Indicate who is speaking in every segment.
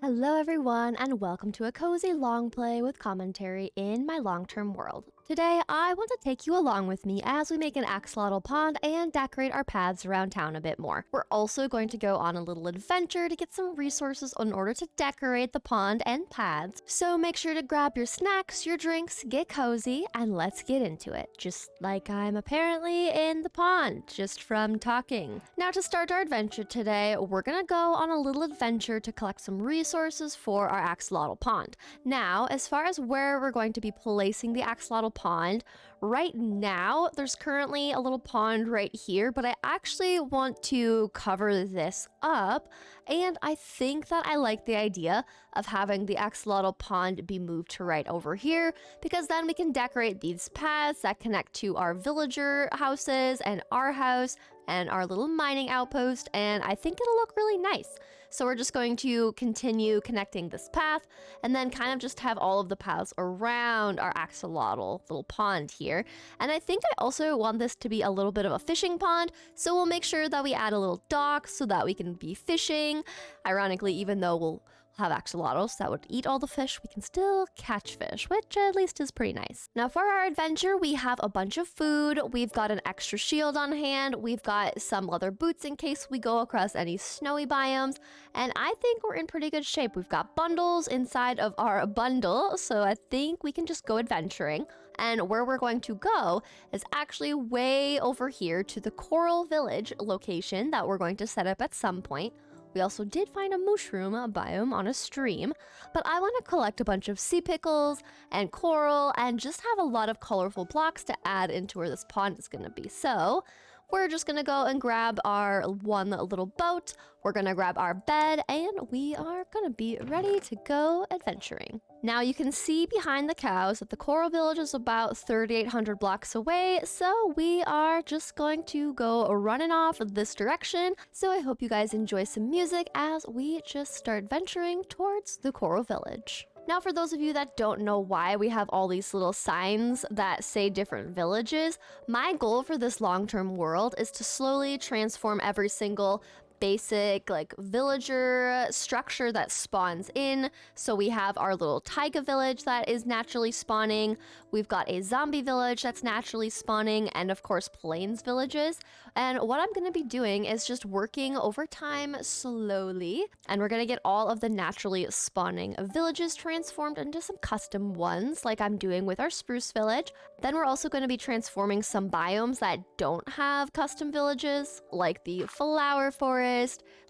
Speaker 1: Hello everyone, and welcome to a cozy long play with commentary in my long-term world. Today, I want to take you along with me as we make an axolotl pond and decorate our paths around town a bit more. We're also going to go on a little adventure to get some resources in order to decorate the pond and paths. So make sure to grab your snacks, your drinks, get cozy, and let's get into it. Just like I'm apparently in the pond, just from talking. Now to start our adventure today, we're gonna go on a little adventure to collect some resources for our axolotl pond. Now, as far as where we're going to be placing the axolotl pond, right now there's currently a little pond right here, but I actually want to cover this up, and I think that I like the idea of having the axolotl pond be moved to right over here, because then we can decorate these paths that connect to our villager houses and our house and our little mining outpost, and I think it'll look really nice. So we're just going to continue connecting this path and then kind of just have all of the paths around our axolotl little pond here. And I think I also want this to be a little bit of a fishing pond, so we'll make sure that we add a little dock so that we can be fishing. Ironically, even though we'll have axolotls that would eat all the fish, we can still catch fish, which at least is pretty nice. Now for our adventure, we have a bunch of food, we've got an extra shield on hand, we've got some leather boots in case we go across any snowy biomes, and I think we're in pretty good shape. We've got bundles inside of our bundle, so I think we can just go adventuring. And where we're going to go is actually way over here to the Coral Village location that we're going to set up at some point. We also did find a mushroom biome on a stream, but I want to collect a bunch of sea pickles and coral and just have a lot of colorful blocks to add into where this pond is going to be. So we're just going to go and grab our one little boat, we're going to grab our bed, and we are going to be ready to go adventuring. Now you can see behind the cows that the Coral Village is about 3,800 blocks away, so we are just going to go running off this direction. So I hope you guys enjoy some music as we just start venturing towards the Coral Village. Now, for those of you that don't know why we have all these little signs that say different villages, my goal for this long-term world is to slowly transform every single basic villager structure that spawns in. So we have our little taiga village that is naturally spawning, we've got a zombie village that's naturally spawning, and of course plains villages. And what I'm going to be doing is just working over time slowly, and we're going to get all of the naturally spawning villages transformed into some custom ones like I'm doing with our Spruce village. Then we're also going to be transforming some biomes that don't have custom villages, like the flower forest,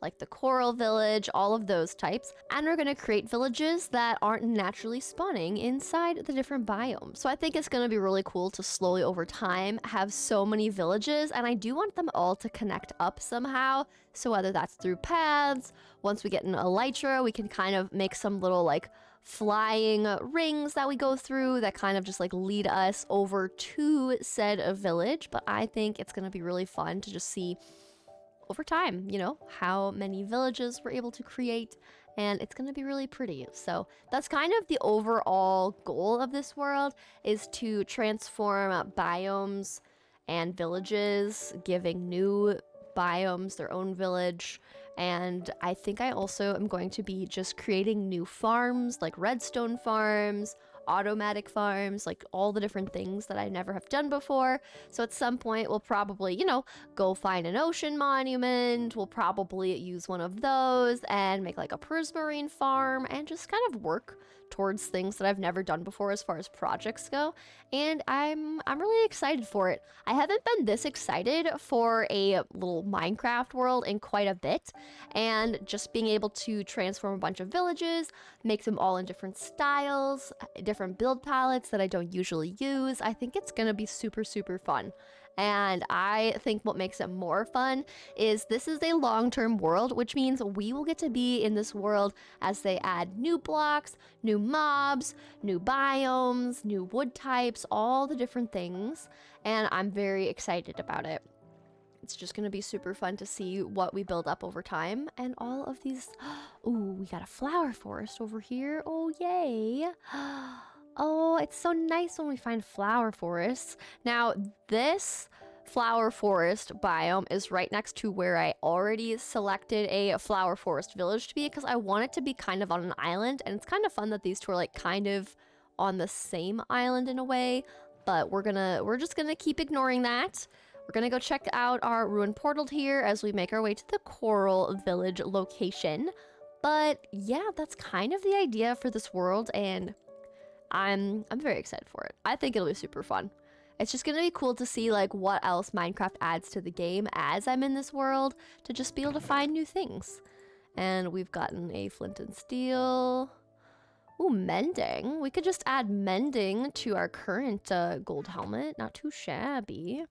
Speaker 1: like the coral village, all of those types. And we're going to create villages that aren't naturally spawning inside the different biomes. So I think it's going to be really cool to slowly over time have so many villages, and I do want them all to connect up somehow. So whether that's through paths, once we get an elytra, we can kind of make some little flying rings that we go through that kind of just lead us over to said village. But I think it's going to be really fun to just see over time, how many villages we're able to create, and it's going to be really pretty. So that's kind of the overall goal of this world, is to transform biomes and villages, giving new biomes their own village. And I think I also am going to be just creating new farms, like redstone farms, automatic farms, all the different things that I never have done before. So at some point we'll probably, go find an ocean monument, we'll probably use one of those and make a prismarine farm and just kind of work towards things that I've never done before as far as projects go. And I'm really excited for it. I haven't been this excited for a little Minecraft world in quite a bit, and just being able to transform a bunch of villages, make them all in different styles, different build palettes that I don't usually use, I think it's gonna be super fun. And I think what makes it more fun is this is a long-term world, which means we will get to be in this world as they add new blocks, new mobs, new biomes, new wood types, all the different things. And I'm very excited about it. It's just going to be super fun to see what we build up over time. And all of these... Ooh, we got a flower forest over here. Oh, yay. Oh, it's so nice when we find flower forests. Now, this flower forest biome is right next to where I already selected a flower forest village to be, because I want it to be kind of on an island, and it's kind of fun that these two are like kind of on the same island in a way, but we're just gonna keep ignoring that. We're gonna go check out our ruined portal here as we make our way to the coral village location. But yeah, that's kind of the idea for this world, and I'm very excited for it. I think it'll be super fun. It's just gonna be cool to see like what else Minecraft adds to the game as I'm in this world, to just be able to find new things. And we've gotten a flint and steel. Ooh, mending. We could just add mending to our current gold helmet. Not too shabby.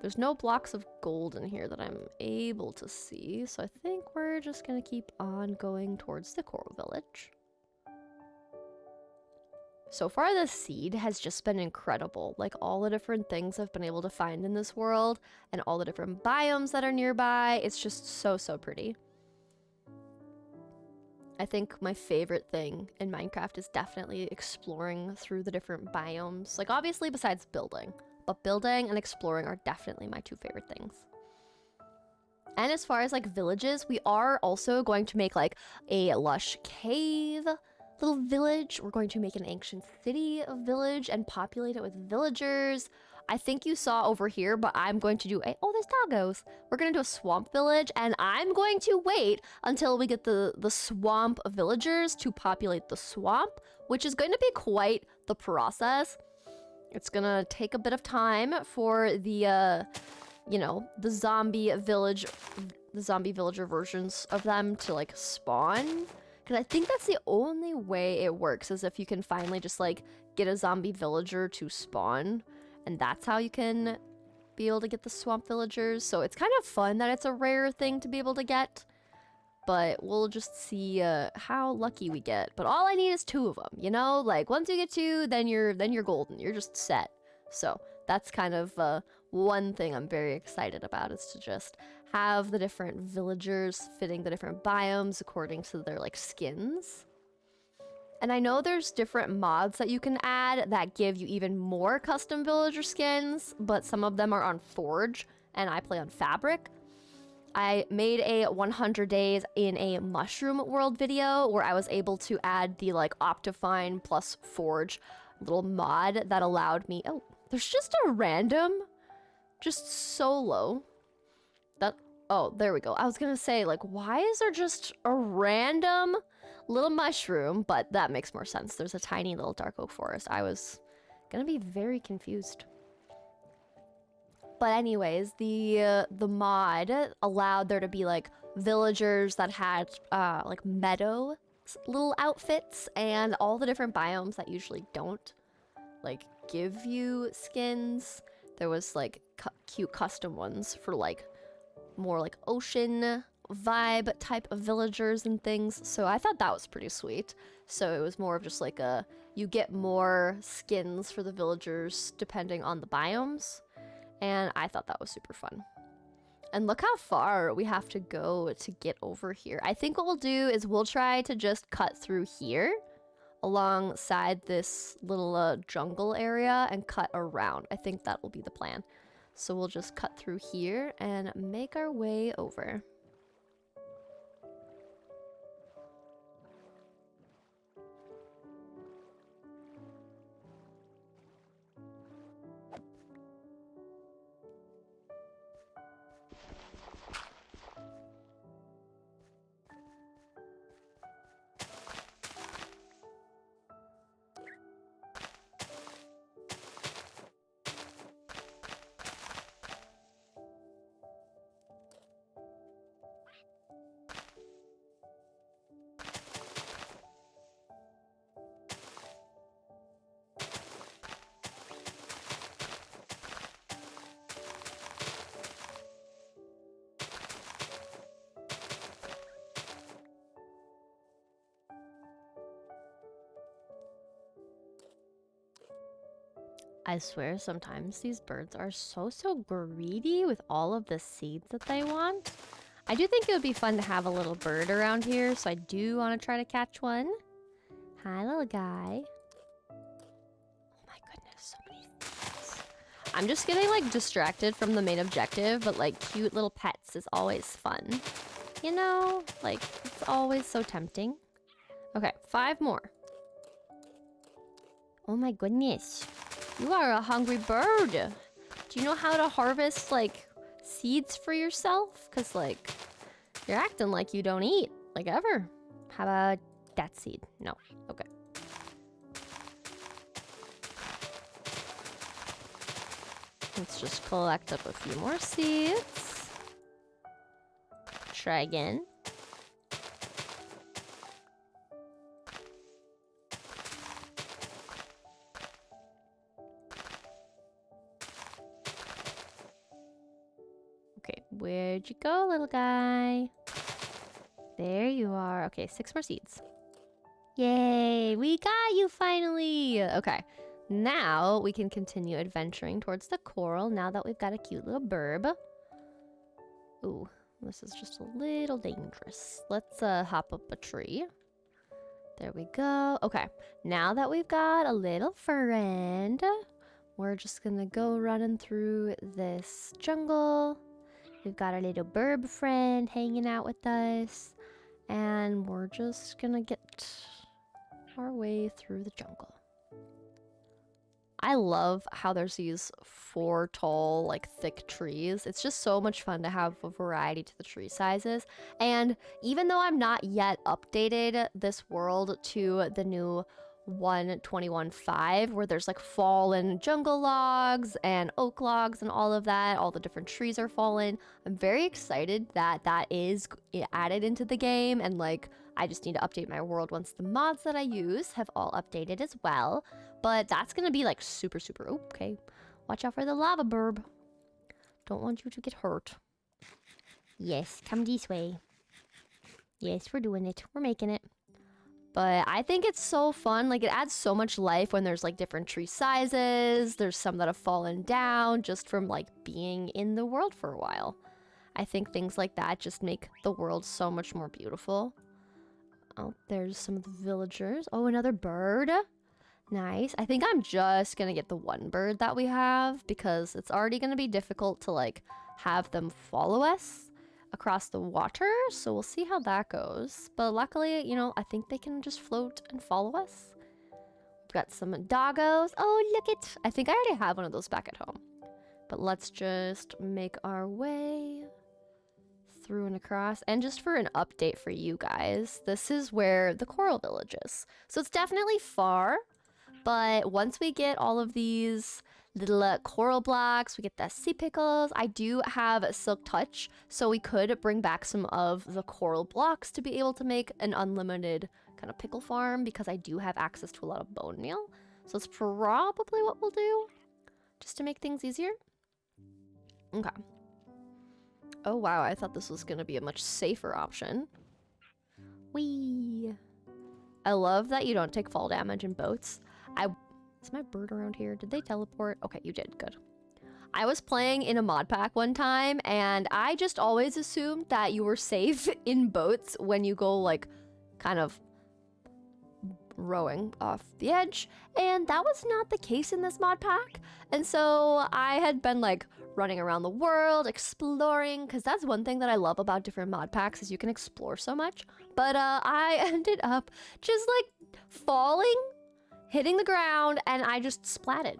Speaker 1: There's no blocks of gold in here that I'm able to see, so I think we're just gonna keep on going towards the coral village. So far, the seed has just been incredible. Like, all the different things I've been able to find in this world and all the different biomes that are nearby. It's just so, so pretty. I think my favorite thing in Minecraft is definitely exploring through the different biomes. Like, obviously, besides building. But building and exploring are definitely my two favorite things. And as far as, like, villages, we are also going to make, like, a lush cave little village. We're going to make an ancient city village and populate it with villagers. I think you saw over here, but I'm going to do a... Oh, there's doggos. We're going to do a swamp village, and I'm going to wait until we get the swamp villagers to populate the swamp, which is going to be quite the process. It's going to take a bit of time for the, you know, the zombie villager versions of them to, like, spawn. Because I think that's the only way it works, is if you can finally just, like, get a zombie villager to spawn. And that's how you can be able to get the swamp villagers. So it's kind of fun that it's a rare thing to be able to get. But we'll just see how lucky we get. But all I need is 2 of them, you know? Like, once you get 2, then you're golden. You're just set. So that's kind of one thing I'm very excited about, is to just have the different villagers fitting the different biomes according to their, like, skins. And I know there's different mods that you can add that give you even more custom villager skins, but some of them are on Forge, and I play on Fabric. I made a 100 days in a mushroom world video where I was able to add the, like, Optifine plus Forge little mod that allowed me... Oh, there's just a random, just solo. Oh, there we go. I was gonna say, like, why is there just a random little mushroom? But that makes more sense. There's a tiny little dark oak forest. I was gonna be very confused. But anyways, the mod allowed there to be, like, villagers that had like meadow little outfits, and all the different biomes that usually don't, like, give you skins. There was, like, cute custom ones for, like, more like ocean vibe type of villagers and things. So I thought that was pretty sweet. So it was more of just like you get more skins for the villagers depending on the biomes. And I thought that was super fun. And look how far we have to go to get over here. I think what we'll do is we'll try to just cut through here alongside this little jungle area and cut around. I think that will be the plan. So we'll just cut through here and make our way over. I swear sometimes these birds are so greedy with all of the seeds that they want. I do think it would be fun to have a little bird around here, so I do want to try to catch one. Hi, little guy. Oh my goodness, so many things. I'm just getting like distracted from the main objective, but like cute little pets is always fun. You know, like it's always so tempting. Okay, 5 more. Oh my goodness. You are a hungry bird. Do you know how to harvest like seeds for yourself? Cause like you're acting like you don't eat like ever. How about that seed? No. Okay. Let's just collect up a few more seeds. Try again. Okay, where'd you go, little guy? There you are. Okay, 6 more seeds. Yay, we got you finally. Okay, now we can continue adventuring towards the coral now that we've got a cute little burb. Ooh, this is just a little dangerous. Let's hop up a tree. There we go. Okay, now that we've got a little friend, we're just gonna go running through this jungle. We've got our little burb friend hanging out with us, and we're just gonna get our way through the jungle. I love how there's these 4 tall, like, thick trees. It's just so much fun to have a variety to the tree sizes. And even though I'm not yet updated this world to the new 1.21.5, where there's like fallen jungle logs and oak logs and all of that, all the different trees are fallen, I'm very excited that that is added into the game, and like I just need to update my world once the mods that I use have all updated as well. But that's gonna be like super okay. Watch out for the lava burb. Don't want you to get hurt. Yes, come this way. Yes, we're doing it. We're making it. But I think it's so fun. Like, it adds so much life when there's like different tree sizes. There's some that have fallen down just from like being in the world for a while. I think things like that just make the world so much more beautiful. Oh, there's some of the villagers. Oh, another bird. Nice. I think I'm just gonna get the one bird that we have because it's already gonna be difficult to like have them follow us across the water, so we'll see how that goes. But luckily, you know, I think they can just float and follow us. We've got some doggos. Oh, look it! I think I already have one of those back at home. But let's just make our way through and across. And just for an update for you guys, this is where the coral village is. So it's definitely far, but once we get all of these little coral blocks, we get the sea pickles. I do have Silk Touch, so we could bring back some of the coral blocks to be able to make an unlimited kind of pickle farm, because I do have access to a lot of bone meal. So it's probably what we'll do, just to make things easier. Okay. Oh wow, I thought this was gonna be a much safer option. Whee! I love that you don't take fall damage in boats. Is my bird around here? Did they teleport? Okay, you did. Good. I was playing in a mod pack one time, and I just always assumed that you were safe in boats when you go, like, kind of rowing off the edge, and that was not the case in this mod pack. And so I had been, like, running around the world, exploring, because that's one thing that I love about different mod packs is you can explore so much. But I ended up just, like, falling, hitting the ground, and I just splatted.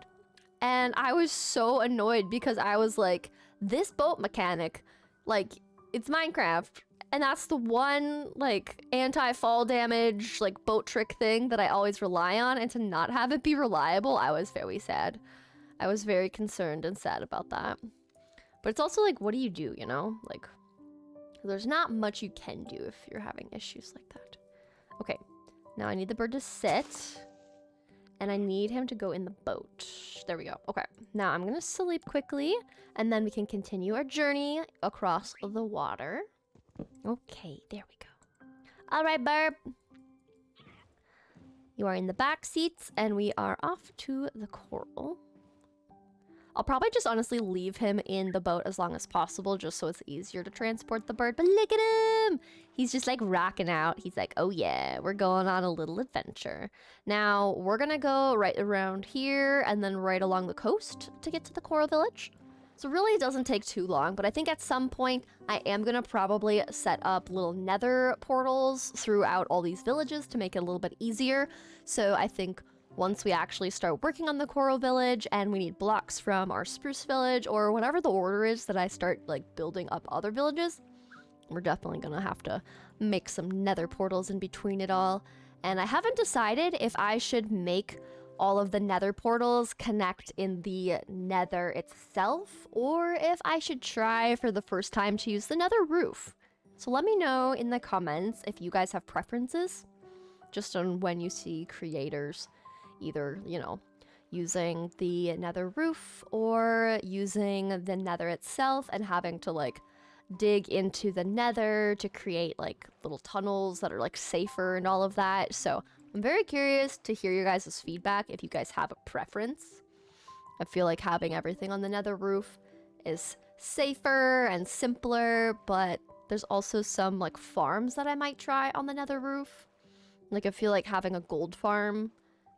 Speaker 1: And I was so annoyed because I was like, this boat mechanic, like, it's Minecraft, and that's the one, like, anti-fall damage, like, boat trick thing that I always rely on, and to not have it be reliable, I was very sad. I was very concerned and sad about that. But it's also like, what do you do, you know? Like, there's not much you can do if you're having issues like that. Okay, now I need the bird to sit. And I need him to go in the boat. There we go. Okay, now I'm gonna sleep quickly, and then we can continue our journey across the water. Okay, there we go. All right, Burp. You are in the back seats, and we are off to the coral. I'll probably just honestly leave him in the boat as long as possible, just so it's easier to transport the bird. But look at him! He's just like rocking out. He's like, oh yeah, we're going on a little adventure. Now, we're gonna go right around here and then right along the coast to get to the coral village. So really it doesn't take too long, but I think at some point I am gonna probably set up little nether portals throughout all these villages to make it a little bit easier. So I think once we actually start working on the coral village and we need blocks from our spruce village or whatever the order is that I start like building up other villages, we're definitely gonna have to make some nether portals in between it all. And I haven't decided if I should make all of the nether portals connect in the nether itself or if I should try for the first time to use the nether roof. So let me know in the comments if you guys have preferences just on when you see creators either, you know, using the nether roof or using the nether itself and having to like dig into the nether to create like little tunnels that are like safer and all of that. So I'm very curious to hear your guys' feedback if you guys have a preference. I feel like having everything on the nether roof is safer and simpler, but there's also some like farms that I might try on the nether roof. Like I feel like having a gold farm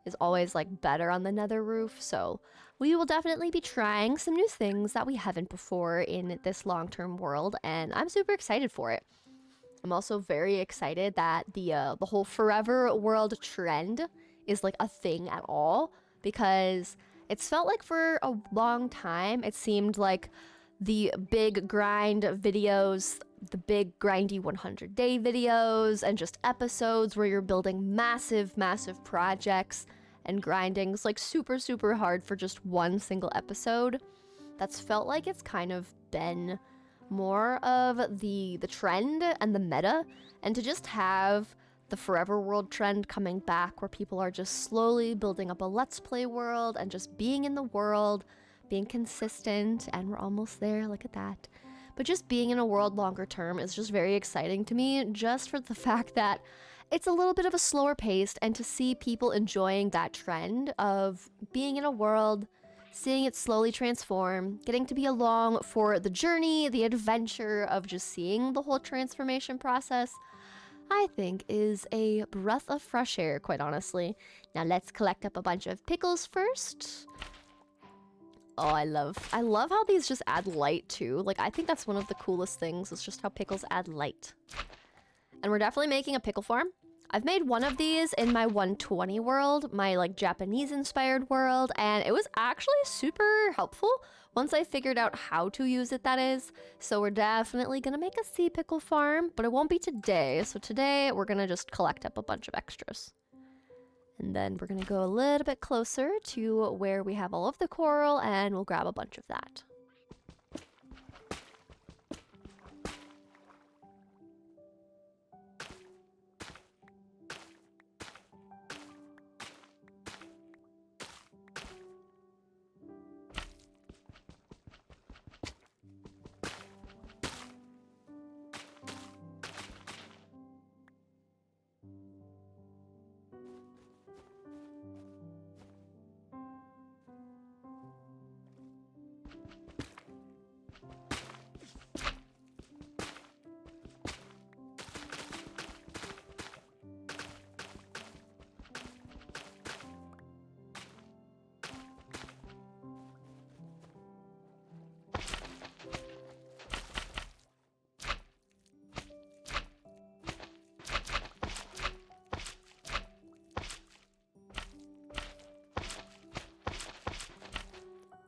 Speaker 1: is always like better on the nether roof, so we will definitely be trying some new things that we haven't before in this long-term world, and I'm super excited for it. I'm also very excited that the whole forever world trend is like a thing at all, because it's felt like for a long time it seemed like the big grind videos, the big grindy 100-day videos, and just episodes where you're building massive projects and grinding is like super hard for just one single episode. That's felt like it's kind of been more of the trend and the meta, and to just have the forever world trend coming back where people are just slowly building up a let's play world and just being in the world, being consistent, and we're almost there, look at that. But just being in a world longer term is just very exciting to me, just for the fact that it's a little bit of a slower pace, and to see people enjoying that trend of being in a world, seeing it slowly transform, getting to be along for the journey, the adventure of just seeing the whole transformation process, I think is a breath of fresh air, quite honestly. Now let's collect up a bunch of pickles first. Oh, I love how these just add light too. Like, I think that's one of the coolest things, is just how pickles add light. And we're definitely making a pickle farm. I've made one of these in my 120 world, my like Japanese inspired world, and it was actually super helpful once I figured out how to use it, that is. So we're definitely gonna make a sea pickle farm, but it won't be today. So today we're gonna just collect up a bunch of extras. And then we're gonna go a little bit closer to where we have all of the coral, and we'll grab a bunch of that.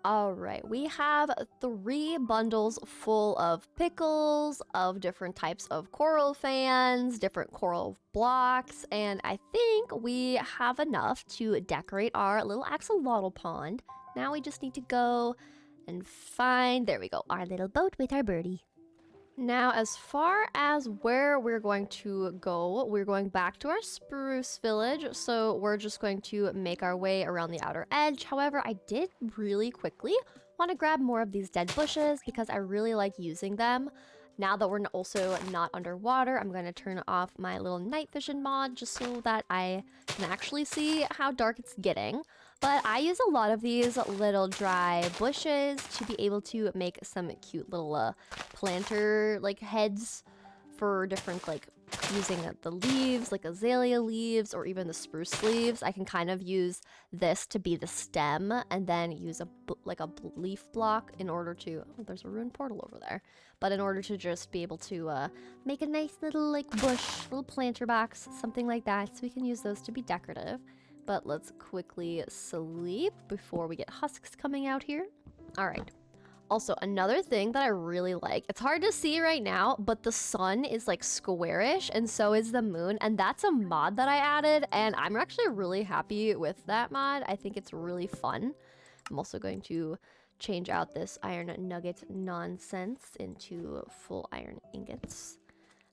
Speaker 1: Alright, we have 3 bundles full of pickles, of different types of coral fans, different coral blocks, and I think we have enough to decorate our little axolotl pond. Now we just need to go and find, there we go, our little boat with our birdie. Now, as far as where we're going to go, we're going back to our Spruce village, so we're just going to make our way around the outer edge. However, I did really quickly want to grab more of these dead bushes because I really like using them. Now that we're also not underwater, I'm going to turn off my little night vision mod just so that I can actually see how dark it's getting. But I use a lot of these little dry bushes to be able to make some cute little planter like heads for different like using the leaves, like azalea leaves or even the spruce leaves. I can kind of use this to be the stem and then use a leaf block in order to, oh, there's a ruined portal over there. But in order to just be able to make a nice little like bush, little planter box, something like that. So we can use those to be decorative. But let's quickly sleep before we get husks coming out here. All right. Also, another thing that I really like, it's hard to see right now, but the sun is like squarish and so is the moon. And that's a mod that I added and I'm actually really happy with that mod. I think it's really fun. I'm also going to change out this iron nugget nonsense into full iron ingots.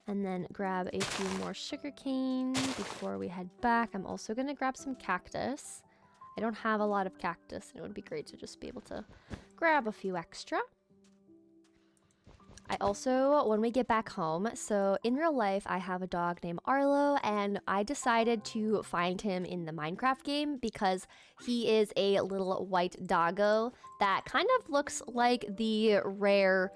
Speaker 1: And then grab a few more sugarcane before we head back. I'm also going to grab some cactus. I don't have a lot of cactus, and it would be great to just be able to grab a few extra. I also, when we get back home, so in real life, I have a dog named Arlo, and I decided to find him in the Minecraft game because he is a little white doggo that kind of looks like the rare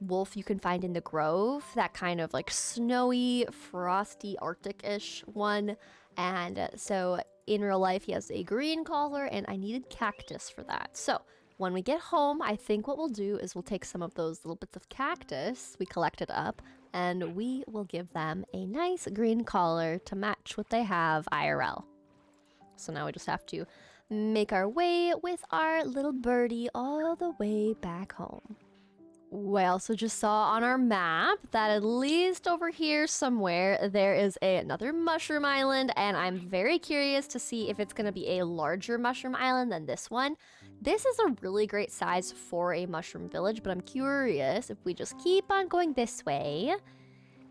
Speaker 1: wolf you can find in the Grove, that kind of like snowy, frosty, Arctic-ish one. And so in real life, he has a green collar, and I needed cactus for that. So when we get home, I think what we'll do is we'll take some of those little bits of cactus we collected up, and we will give them a nice green collar to match what they have IRL. So now we just have to make our way with our little birdie all the way back home. We also just saw on our map that at least over here somewhere there is another mushroom island, and I'm very curious to see if it's going to be a larger mushroom island than this one. This is a really great size for a mushroom village, but I'm curious if we just keep on going this way.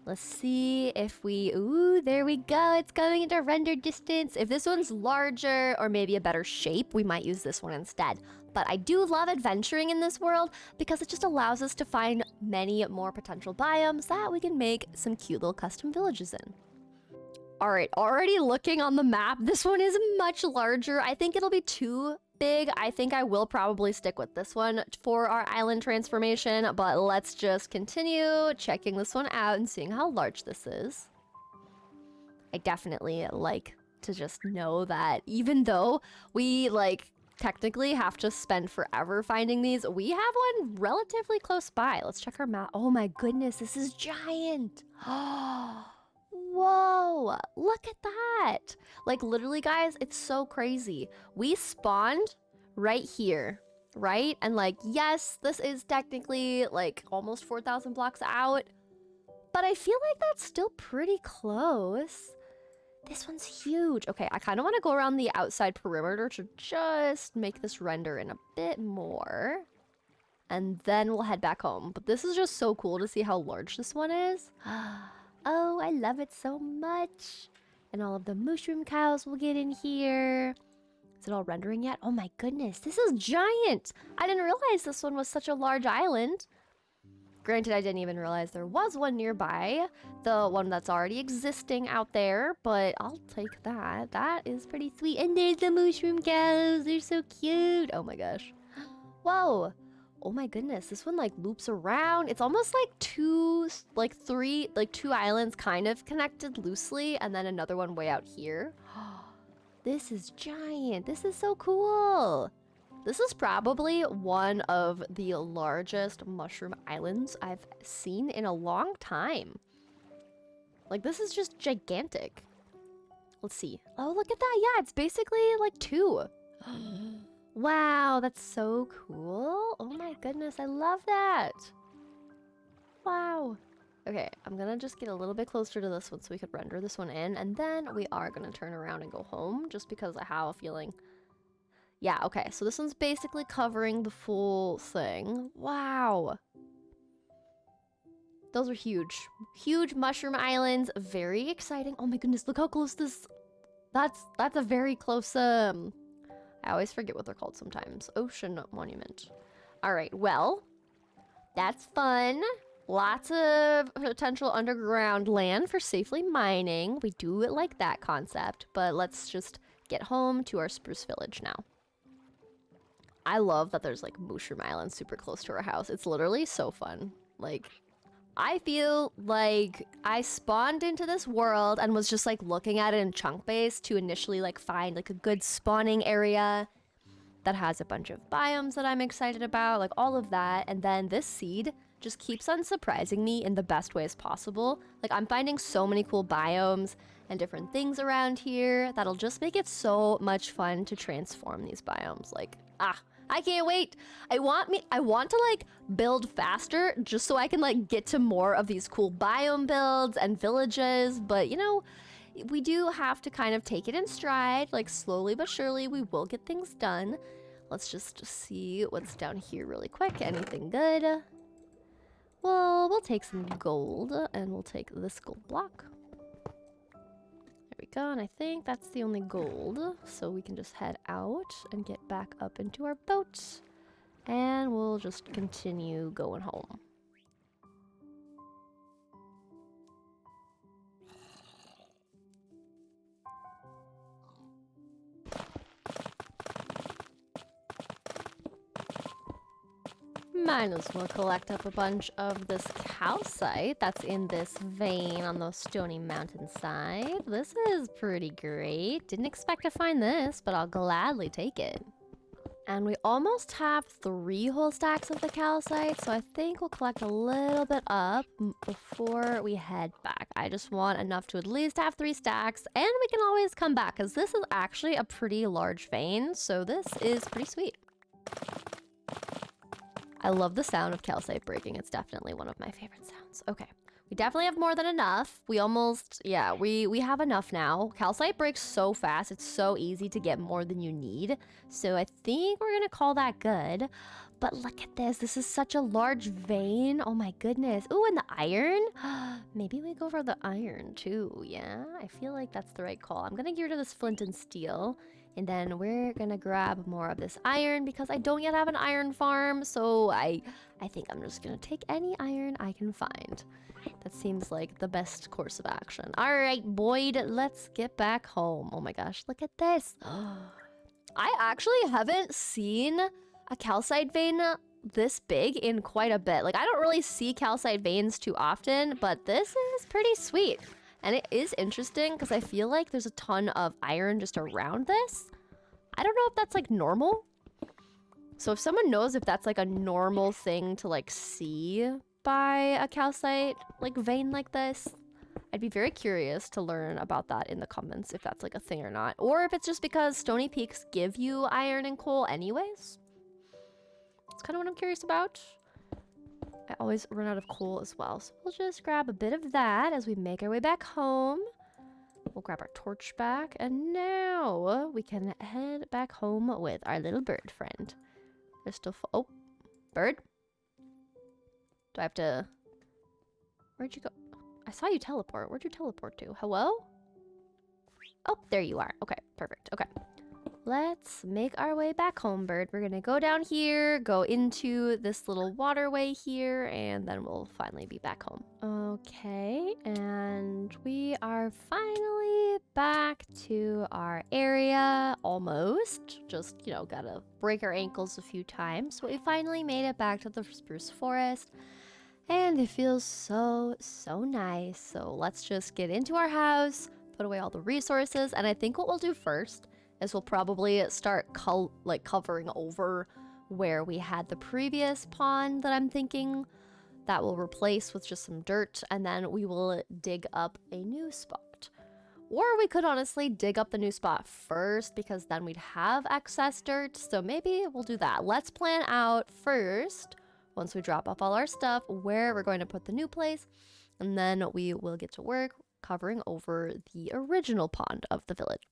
Speaker 1: Let's see if we... Ooh, there we go. It's going into render distance. If this one's larger or maybe a better shape, we might use this one instead. But I do love adventuring in this world because it just allows us to find many more potential biomes that we can make some cute little custom villages in. All right, already looking on the map, this one is much larger. I think it'll be too big. I think I will probably stick with this one for our island transformation, but let's just continue checking this one out and seeing how large this is. I definitely like to just know that even though we like technically have to spend forever finding these, we have one relatively close by. Let's check our map. Oh my goodness, this is giant. Whoa, look at that. Like literally guys, it's so crazy. We spawned right here, right? And like, yes, this is technically like almost 4,000 blocks out, but I feel like that's still pretty close. This one's huge. Okay, I kind of want to go around the outside perimeter to just make this render in a bit more. And then we'll head back home. But this is just so cool to see how large this one is. Oh, I love it so much. And all of the mushroom cows will get in here. Is it all rendering yet? Oh my goodness, this is giant. I didn't realize this one was such a large island. Granted, I didn't even realize there was one nearby, the one that's already existing out there, but I'll take that. That is pretty sweet. And there's the mushroom cows. They're so cute. Oh my gosh. Whoa. Oh my goodness, this one like loops around. It's almost like two islands kind of connected loosely, and then another one way out here. This is giant. This is so cool. This is probably one of the largest mushroom islands I've seen in a long time. Like, this is just gigantic. Let's see. Oh, look at that. Yeah, it's basically like two. Wow, that's so cool. Oh my goodness, I love that. Wow. Okay, I'm gonna just get a little bit closer to this one so we could render this one in, and then we are gonna turn around and go home just because I have a feeling. Yeah, okay, so this one's basically covering the full thing. Wow. Those are huge. Huge mushroom islands. Very exciting. Oh my goodness, look how close this... That's a very close, I always forget what they're called sometimes. Ocean monument. All right, well, that's fun. Lots of potential underground land for safely mining. We do like that concept, but let's just get home to our spruce village now. I love that there's like Mushroom Island super close to our house. It's literally so fun. Like, I feel like I spawned into this world and was just like looking at it in chunk base to initially like find like a good spawning area that has a bunch of biomes that I'm excited about, like all of that. And then this seed just keeps on surprising me in the best ways possible. Like I'm finding so many cool biomes and different things around here that'll just make it so much fun to transform these biomes. Like, I can't wait. I want to like build faster just so I can like get to more of these cool biome builds and villages. But you know, we do have to kind of take it in stride, like slowly but surely we will get things done. Let's just see what's down here really quick. Anything good? Well, we'll take some gold and we'll take this gold block. There we go, and I think that's the only gold. So we can just head out and get back up into our boat. And we'll just continue going home. Might as well collect up a bunch of this calcite that's in this vein on the stony mountainside. This is pretty great. Didn't expect to find this, but I'll gladly take it. And we almost have 3 whole stacks of the calcite, so I think we'll collect a little bit up before we head back. I just want enough to at least have 3 stacks, and we can always come back, because this is actually a pretty large vein, so this is pretty sweet. I love the sound of calcite breaking. It's definitely one of my favorite sounds. Okay, we definitely have more than enough. We almost, yeah, we have enough now. Calcite breaks so fast. It's so easy to get more than you need. So I think we're gonna call that good. But look at this. This is such a large vein. Oh my goodness. Ooh, and the iron. Maybe we go for the iron too. Yeah, I feel like that's the right call. I'm gonna get rid of this flint and steel. And then we're gonna grab more of this iron because I don't yet have an iron farm. So I think I'm just gonna take any iron I can find. That seems like the best course of action. All right, Boyd, let's get back home. Oh my gosh, look at this. I actually haven't seen a calcite vein this big in quite a bit. Like I don't really see calcite veins too often, but this is pretty sweet. And it is interesting because I feel like there's a ton of iron just around this. I don't know if that's like normal. So if someone knows if that's like a normal thing to like see by a calcite like vein like this, I'd be very curious to learn about that in the comments if that's like a thing or not. Or if it's just because stony peaks give you iron and coal anyways. That's kind of what I'm curious about. I always run out of coal as well. So we'll just grab a bit of that as we make our way back home. We'll grab our torch back. And now we can head back home with our little bird friend. There's still... Oh, bird? Do I have to... Where'd you go? I saw you teleport. Where'd you teleport to? Hello? Oh, there you are. Okay, perfect. Okay. Let's make our way back home, bird. We're gonna go down here, go into this little waterway here, and then we'll finally be back home. Okay, and we are finally back to our area, almost. Just, you know, gotta break our ankles a few times. But we finally made it back to the spruce forest, and it feels so, so nice. So let's just get into our house, put away all the resources, and I think what we'll do first is we'll probably start covering over where we had the previous pond that I'm thinking that will replace with just some dirt, and then we will dig up a new spot. Or we could honestly dig up the new spot first because then we'd have excess dirt, so maybe we'll do that. Let's plan out first, once we drop off all our stuff, where we're going to put the new place, and then we will get to work covering over the original pond of the village.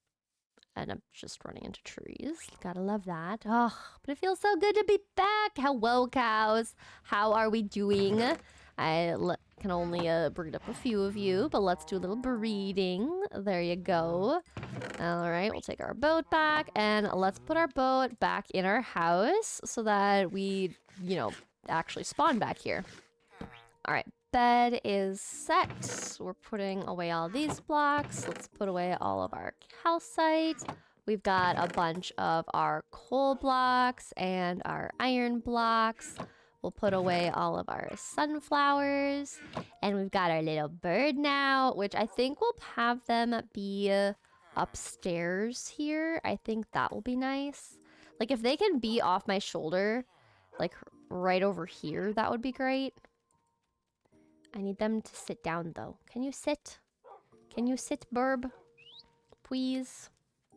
Speaker 1: And I'm just running into trees. Gotta love that. Oh, but it feels so good to be back. Hello, cows. How are we doing? I can only breed up a few of you, but let's do a little breeding. There you go. All right, we'll take our boat back, and let's put our boat back in our house so that we, you know, actually spawn back here. All right. Bed is set. We're putting away all these blocks. Let's put away all of our calcite. We've got a bunch of our coal blocks and our iron blocks. We'll put away all of our sunflowers. And we've got our little bird now, which I think we'll have them be upstairs here. I think that will be nice. Like if they can be off my shoulder, like right over here, that would be great. I need them to sit down though. Can you sit? Can you sit, Burb? Please?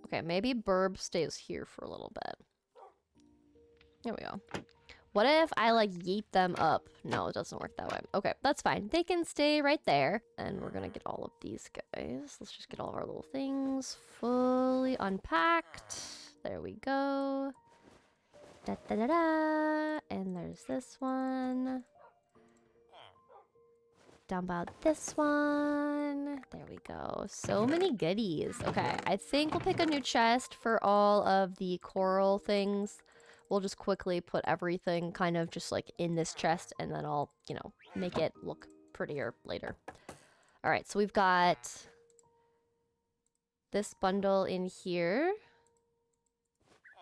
Speaker 1: Okay, maybe Burb stays here for a little bit. There we go. What if I like yeet them up? No, it doesn't work that way. Okay, that's fine. They can stay right there. And we're gonna get all of these guys. Let's just get all of our little things fully unpacked. There we go. Da da da da. And there's this one. Down about this one. There we go. So many goodies. Okay, I think we'll pick a new chest for all of the coral things. We'll just quickly put everything kind of just like in this chest and then I'll, you know, make it look prettier later. All right, so we've got this bundle in here.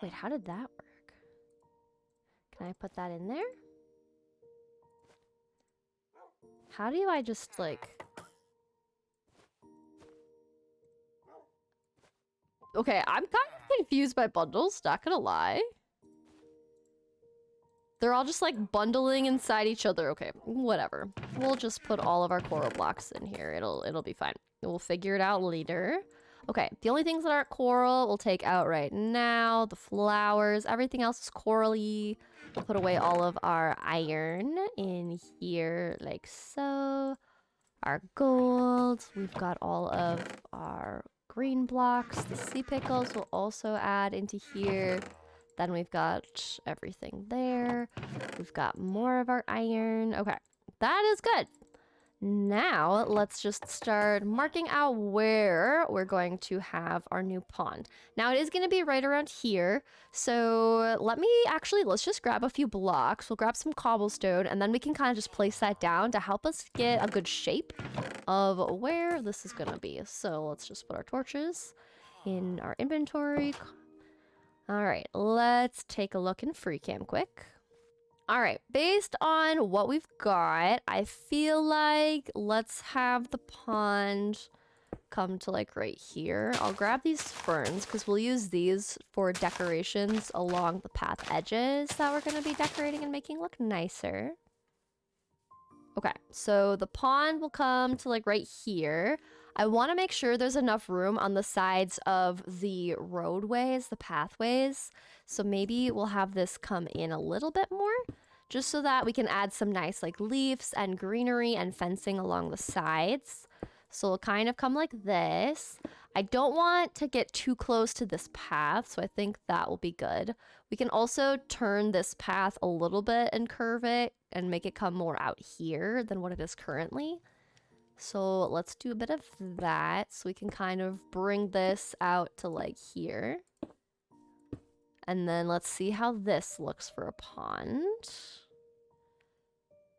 Speaker 1: Wait, how did that work? Can I put that in there? How do I just like... Okay, I'm kind of confused by bundles, not gonna lie. They're all just like bundling inside each other. Okay, whatever. We'll just put all of our coral blocks in here. It'll be fine. We'll figure it out later. Okay, the only things that aren't coral we'll take out right now. The flowers, everything else is corally. We'll put away all of our iron in here like so. Our gold. We've got all of our green blocks. The sea pickles will also add into here. Then we've got everything there. We've got more of our iron. Okay, that is good. Now, let's just start marking out where we're going to have our new pond. Now, it is going to be right around here. So let's just grab a few blocks. We'll grab some cobblestone, and then we can kind of just place that down to help us get a good shape of where this is going to be. So let's just put our torches in our inventory. All right, let's take a look in freecam quick. All right, based on what we've got, I feel like let's have the pond come to like right here. I'll grab these ferns because we'll use these for decorations along the path edges that we're going to be decorating and making look nicer. Okay, so the pond will come to like right here. I want to make sure there's enough room on the sides of the roadways, the pathways. So maybe we'll have this come in a little bit more, just so that we can add some nice like leaves and greenery and fencing along the sides. So it'll kind of come like this. I don't want to get too close to this path, so I think that will be good. We can also turn this path a little bit and curve it and make it come more out here than what it is currently. So let's do a bit of that so we can kind of bring this out to like here. And then let's see how this looks for a pond.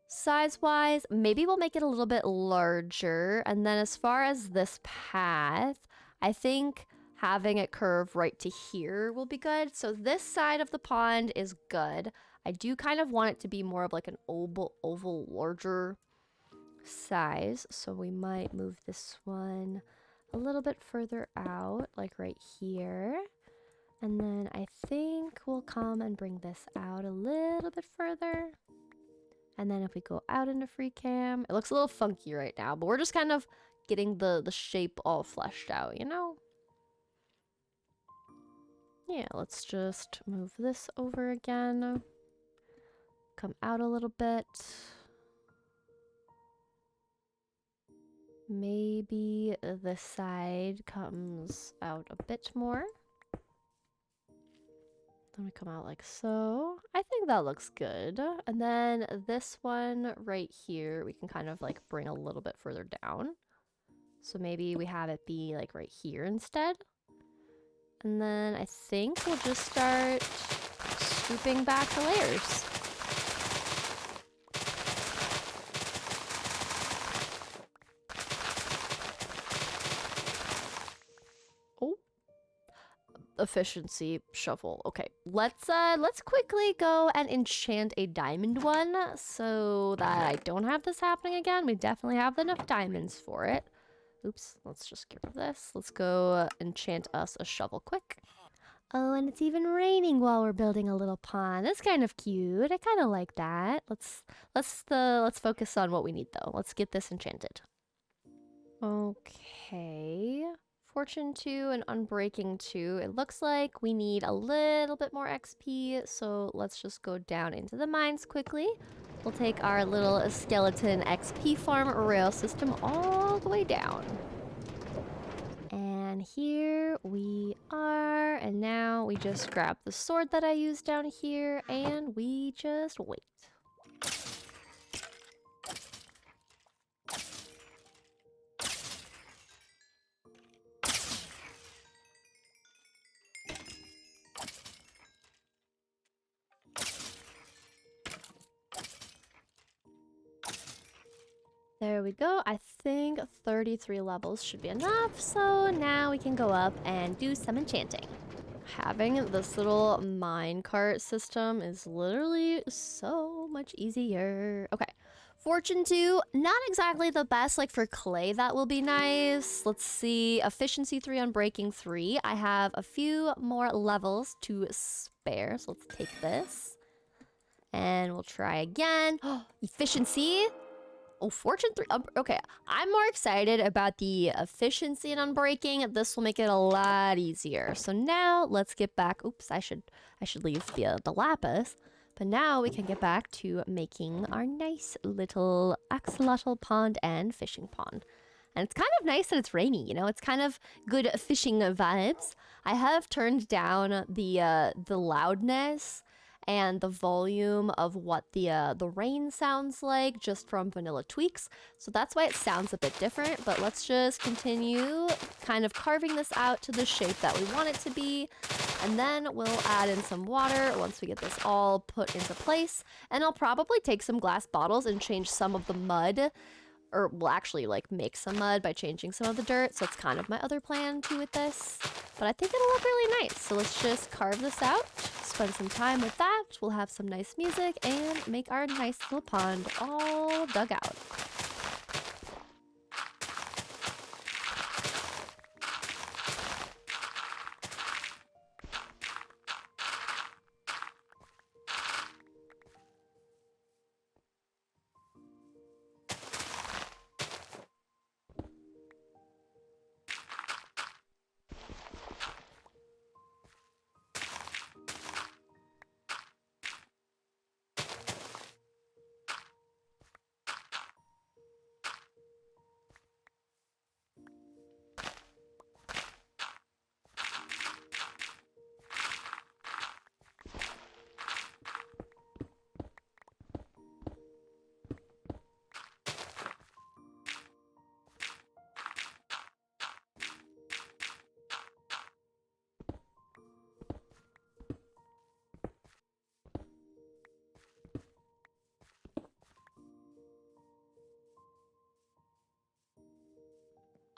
Speaker 1: Size-wise, maybe we'll make it a little bit larger. And then as far as this path, I think having it curve right to here will be good. So this side of the pond is good. I do kind of want it to be more of like an oval larger size, so we might move this one a little bit further out, like right here. And then I think we'll come and bring this out a little bit further. And then if we go out into freecam, it looks a little funky right now, but we're just kind of getting the shape all fleshed out, you know? Yeah, let's just move this over again. Come out a little bit. Maybe this side comes out a bit more. Then we come out like so. I think that looks good. And then this one right here, we can kind of like bring a little bit further down. So maybe we have it be like right here instead. And then I think we'll just start scooping back the layers. efficiency shovel. Okay, let's quickly go and enchant a diamond one so that I don't have this happening again. We definitely have enough diamonds for it. Oops, let's just get rid of this. Let's go enchant us a shovel quick. Oh, and it's even raining while we're building a little pond. That's kind of cute. I kind of like that. Let's focus on what we need though. Let's get this enchanted. Okay. Fortune 2 and Unbreaking 2. It looks like we need a little bit more XP, so let's just go down into the mines quickly. We'll take our little skeleton XP farm rail system all the way down. And here we are, and now we just grab the sword that I used down here, and we just wait. There we go. I think 33 levels should be enough. So now we can go up and do some enchanting. Having this little minecart system is literally so much easier. Okay. Fortune 2, not exactly the best. Like for clay, that will be nice. Let's see. Efficiency 3 on breaking 3. I have a few more levels to spare. So let's take this. And we'll try again. Efficiency. Oh, Fortune 3. Okay, I'm more excited about the efficiency and unbreaking. This will make it a lot easier. So now let's get back. Oops, I should leave the lapis. But now we can get back to making our nice little axolotl pond and fishing pond. And it's kind of nice that it's rainy, you know? It's kind of good fishing vibes. I have turned down the loudness and the volume of what the rain sounds like just from vanilla tweaks. So that's why it sounds a bit different, but let's just continue kind of carving this out to the shape that we want it to be. And then we'll add in some water once we get this all put into place. And I'll probably take some glass bottles and change some of the mud, or we'll actually like make some mud by changing some of the dirt. So it's kind of my other plan too with this. But I think it'll look really nice. So let's just carve this out, spend some time with that. We'll have some nice music and make our nice little pond all dug out.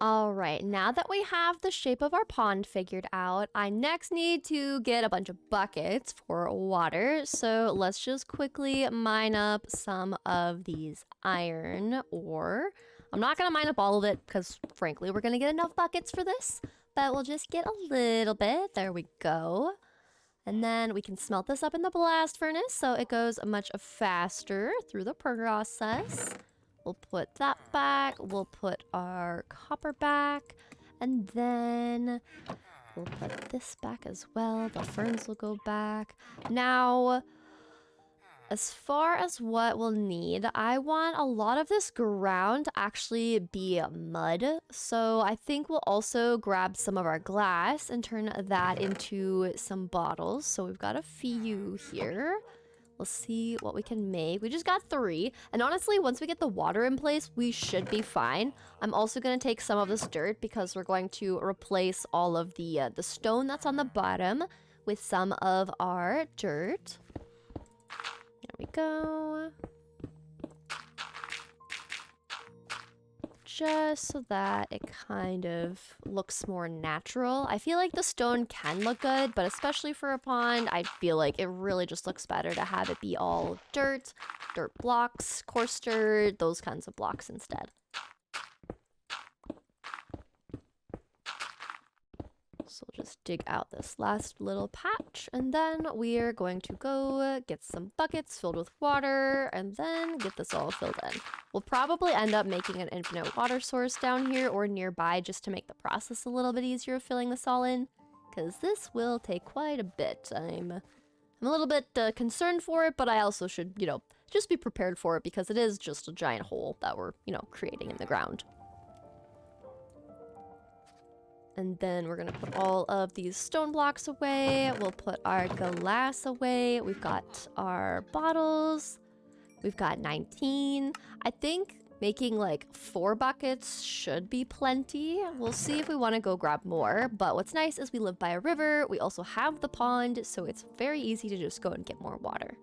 Speaker 1: All right, now that we have the shape of our pond figured out, I next need to get a bunch of buckets for water. So let's just quickly mine up some of these iron ore. I'm not gonna mine up all of it because frankly, we're gonna get enough buckets for this, but we'll just get a little bit. There we go. And then we can smelt this up in the blast furnace so it goes much faster through the process. We'll put that back, we'll put our copper back, and then we'll put this back as well. The ferns will go back. Now, as far as what we'll need, I want a lot of this ground to actually be mud. So I think we'll also grab some of our glass and turn that into some bottles. So we've got a few here. Let's see what we can make. We just got 3. And honestly, once we get the water in place, we should be fine. I'm also going to take some of this dirt because we're going to replace all of the stone that's on the bottom with some of our dirt. There we go. just so that it kind of looks more natural. I feel like the stone can look good, but especially for a pond, I feel like it really just looks better to have it be all dirt blocks, coarse dirt, those kinds of blocks instead. So we'll just dig out this last little patch, and then we're going to go get some buckets filled with water, and then get this all filled in. We'll probably end up making an infinite water source down here or nearby just to make the process a little bit easier of filling this all in, because this will take quite a bit. I'm a little bit concerned for it, but I also should, just be prepared for it because it is just a giant hole that we're, creating in the ground. And then we're gonna put all of these stone blocks away. We'll put our glass away. We've got our bottles. We've got 19. I think making like 4 buckets should be plenty. We'll see if we want to go grab more. But what's nice is we live by a river. We also have the pond, so it's very easy to just go and get more water.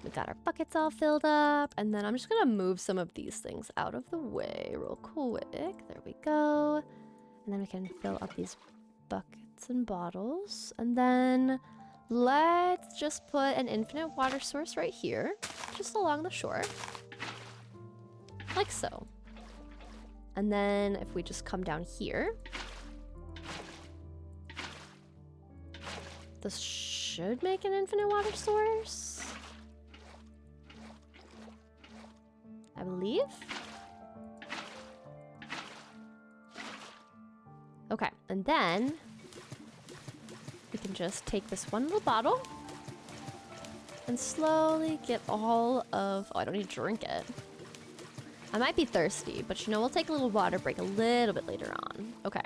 Speaker 1: We've got our buckets all filled up, and then I'm just gonna move some of these things out of the way real quick. There we go. And then we can fill up these buckets and bottles. And then let's just put an infinite water source right here, just along the shore. Like so. And then if we just come down here, this should make an infinite water source, I believe. Okay, and then we can just take this one little bottle and slowly get all of... Oh, I don't need to drink it. I might be thirsty, but we'll take a little water break a little bit later on. Okay.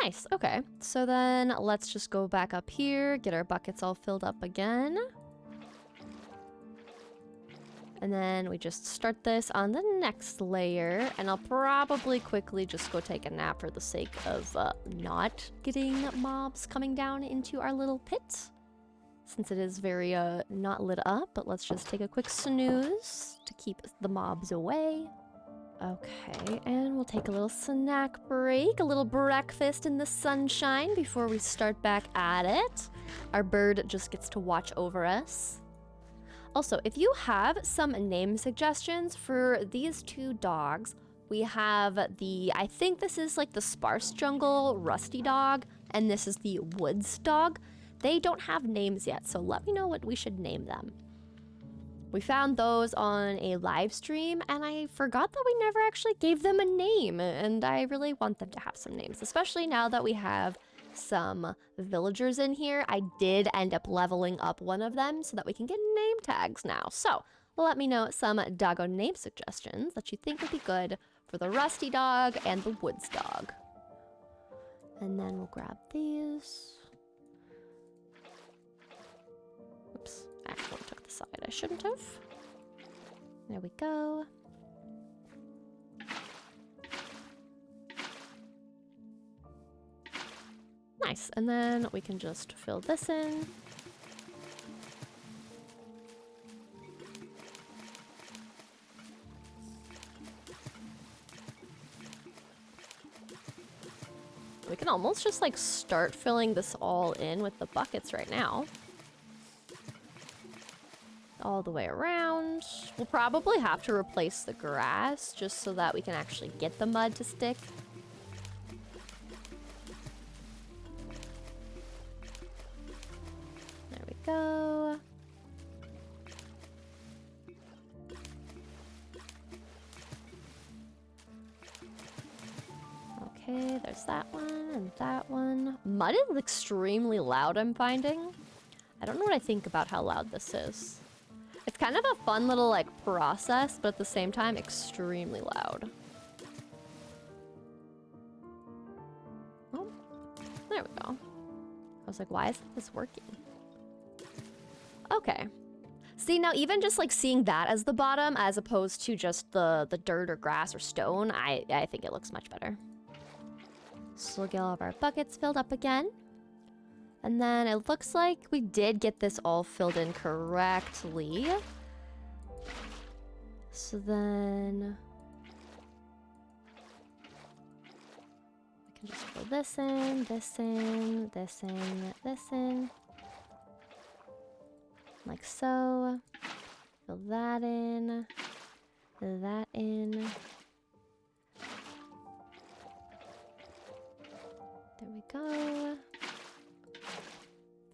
Speaker 1: Nice, okay. So then let's just go back up here, get our buckets all filled up again. And then we just start this on the next layer, and I'll probably quickly just go take a nap for the sake of not getting mobs coming down into our little pit, since it is very not lit up. But let's just take a quick snooze to keep the mobs away. Okay, and we'll take a little snack break, a little breakfast in the sunshine before we start back at it. Our bird just gets to watch over us. Also, if you have some name suggestions for these 2 dogs, we have I think this is like the sparse jungle rusty dog, and this is the woods dog. They don't have names yet, so let me know what we should name them. We found those on a live stream, and I forgot that we never actually gave them a name, and I really want them to have some names, especially now that we have some villagers in here. I did end up leveling up one of them so that we can get name tags now. So let me know some doggo name suggestions that you think would be good for the rusty dog and the woods dog. And then we'll grab these. Oops, I actually took the side I shouldn't have. There we go. Nice, and then we can just fill this in. We can almost just like start filling this all in with the buckets right now. All the way around. We'll probably have to replace the grass just so that we can actually get the mud to stick. There we go. Okay, there's that one and that one. Mud is extremely loud, I'm finding. I don't know what I think about how loud this is. It's kind of a fun little like process, but at the same time, extremely loud. Oh, there we go. I was like, why isn't this working? Okay. See, now even just like seeing that as the bottom, as opposed to just the dirt or grass or stone, I think it looks much better. So we'll get all of our buckets filled up again. And then it looks like we did get this all filled in correctly. So then we can just fill this in, this in, this in, this in. Like so. Fill that in. That in. There we go.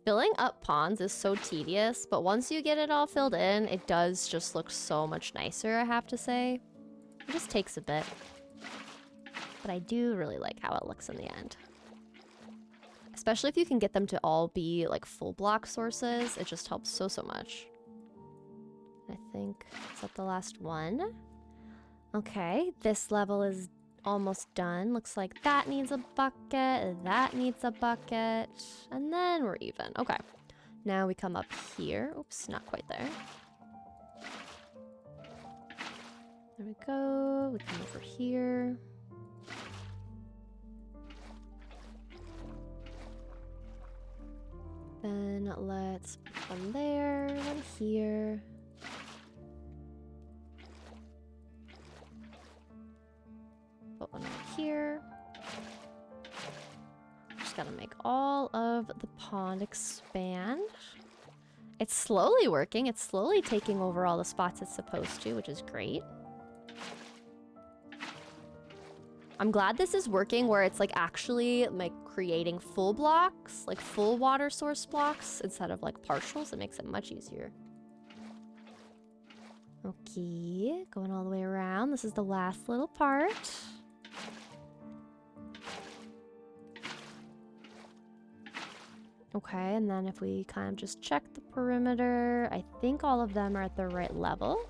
Speaker 1: Filling up ponds is so tedious, but once you get it all filled in, it does just look so much nicer, I have to say. It just takes a bit. But I do really like how it looks in the end. Especially if you can get them to all be like full block sources, it just helps so much. I think, is that the last one? Okay, this level is almost done. Looks like that needs a bucket, that needs a bucket, and then we're even. Okay, now we come up here. Oops, not quite there. There we go. We come over here. Then let's put one there, one here. Put one right here. Just gotta make all of the pond expand. It's slowly working. It's slowly taking over all the spots it's supposed to, which is great. I'm glad this is working where it's like actually like creating full blocks, like full water source blocks instead of like partials. It makes it much easier. Okay, going all the way around. This is the last little part. Okay, and then if we kind of just check the perimeter, I think all of them are at the right level.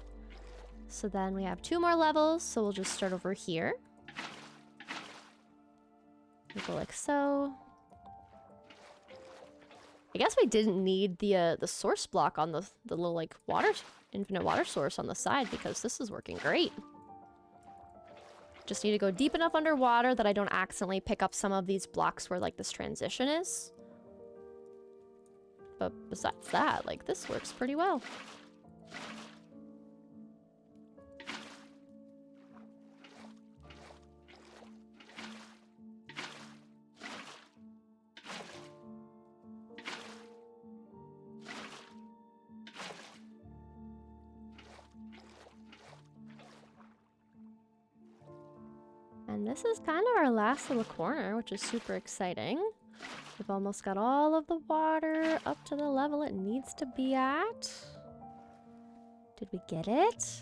Speaker 1: So then we have 2 more levels, so we'll just start over here. We'll go like so. I guess we didn't need the source block on the little like infinite water source on the side because this is working great. Just need to go deep enough underwater that I don't accidentally pick up some of these blocks where like this transition is. But besides that, like this works pretty well. And this is kind of our last little corner, which is super exciting. We've almost got all of the water up to the level it needs to be at. Did we get it?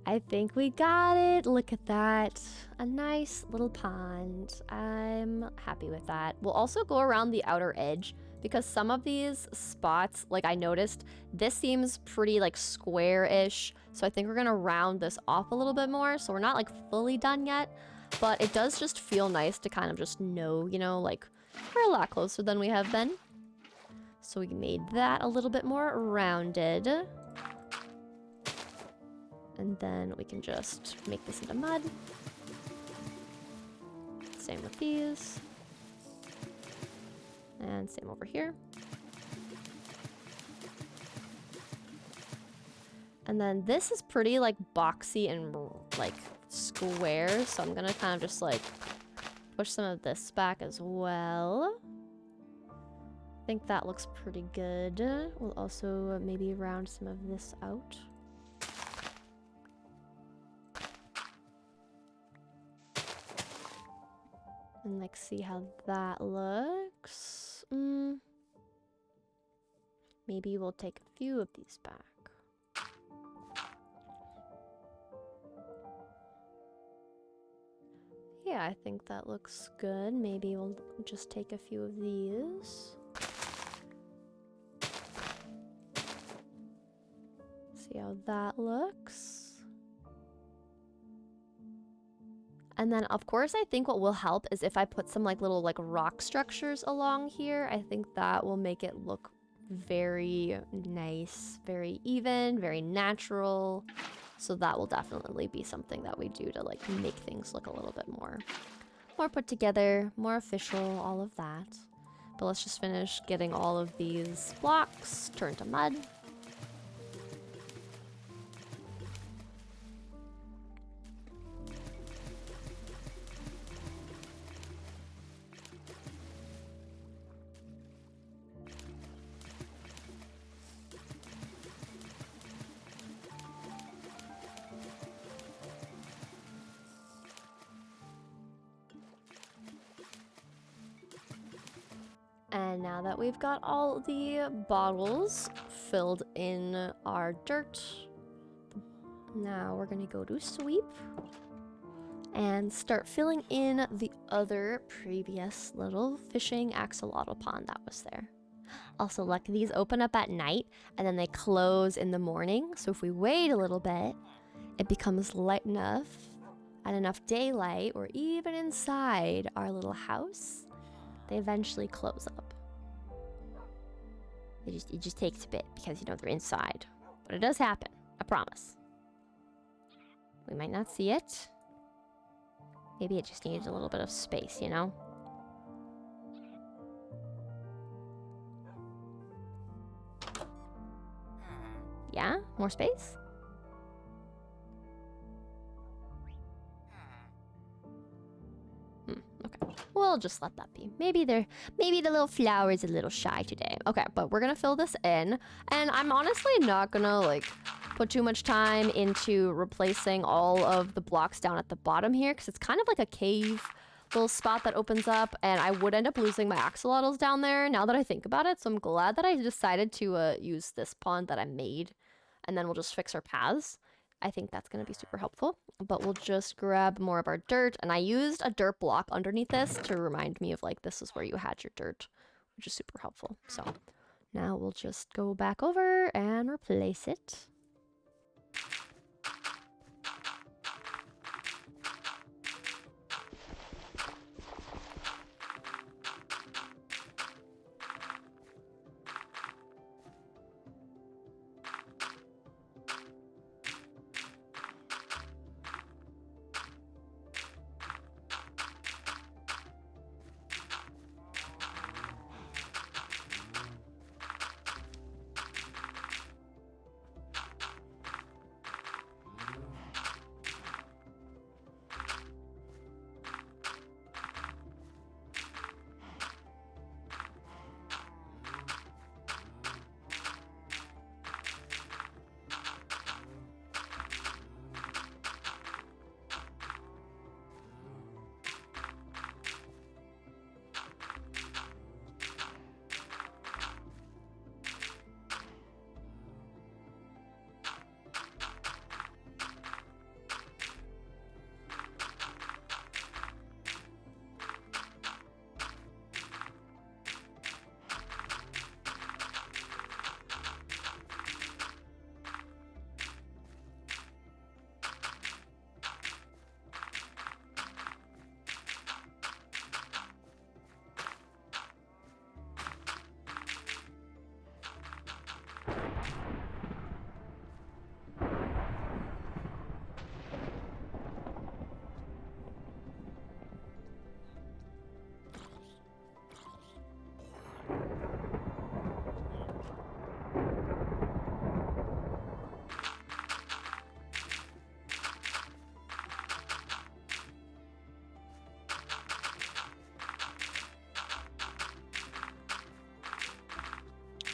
Speaker 1: I think we got it. Look at that. A nice little pond. I'm happy with that. We'll also go around the outer edge because some of these spots, like I noticed, this seems pretty like square-ish. So I think we're gonna round this off a little bit more. So we're not like fully done yet, but it does just feel nice to kind of just know, you know, like we're a lot closer than we have been. So we made that a little bit more rounded. And then we can just make this into mud. Same with these. And same over here. And then this is pretty like boxy and like square. So I'm gonna kind of just like push some of this back as well. I think that looks pretty good. We'll also maybe round some of this out. And like see how that looks. Maybe we'll take a few of these back. Yeah, I think that looks good. Maybe we'll just take a few of these. See how that looks. And then, of course, I think what will help is if I put some like little like rock structures along here. I think that will make it look very nice, very even, very natural. So that will definitely be something that we do to like make things look a little bit more put together, more official, all of that. But let's just finish getting all of these blocks turned to mud. And now that we've got all the bottles filled in our dirt, now we're gonna go to sweep and start filling in the other previous little fishing axolotl pond that was there. Also, look, these open up at night and then they close in the morning. So if we wait a little bit, it becomes light enough and enough daylight, or even inside our little house, they eventually close up. It just takes a bit because, you know, they're inside. But it does happen, I promise. We might not see it. Maybe it just needs a little bit of space, you know? Yeah? More space? Okay. We'll just let that be. Maybe the little flower is a little shy today. Okay, but we're gonna fill this in. And I'm honestly not gonna, like, put too much time into replacing all of the blocks down at the bottom here, because it's kind of like a cave little spot that opens up, and I would end up losing my axolotls down there now that I think about it. So I'm glad that I decided to use this pond that I made, and then we'll just fix our paths. I think that's going to be super helpful. But we'll just grab more of our dirt, and I used a dirt block underneath this to remind me of, like, this is where you had your dirt, which is super helpful. So now we'll just go back over and replace it.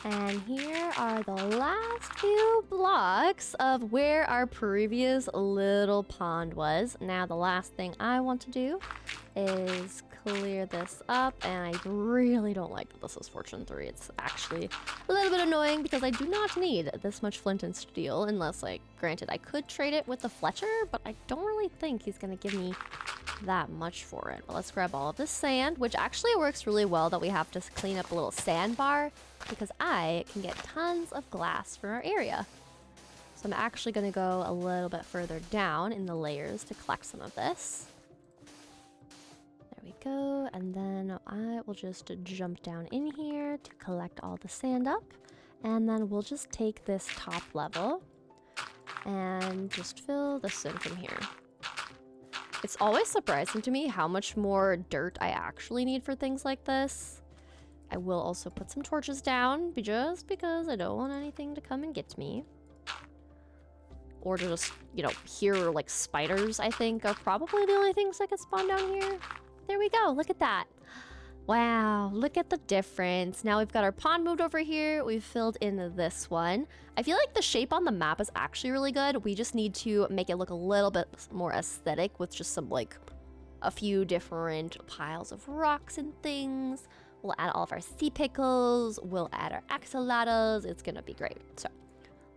Speaker 1: And here are the last few blocks of where our previous little pond was. Now the last thing I want to do is clear this up, and I really don't like that this is Fortune 3. It's actually a little bit annoying because I do not need this much flint and steel unless, like, granted, I could trade it with the Fletcher, but I don't really think he's gonna give me that much for it. But let's grab all of this sand, which actually works really well that we have to clean up a little sandbar because I can get tons of glass for our area. So I'm actually going to go a little bit further down in the layers to collect some of this. There we go. And then I will just jump down in here to collect all the sand up. And then we'll just take this top level and just fill this in from here. It's always surprising to me how much more dirt I actually need for things like this. I will also put some torches down just because I don't want anything to come and get me. Or to just, you know, hear like spiders, I think, are probably the only things that can spawn down here. There we go. Look at that. Wow, look at the difference. Now we've got our pond moved over here. We've filled in this one. I feel like the shape on the map is actually really good. We just need to make it look a little bit more aesthetic with just some like a few different piles of rocks and things. We'll add all of our sea pickles. We'll add our axolotls. It's gonna be great. So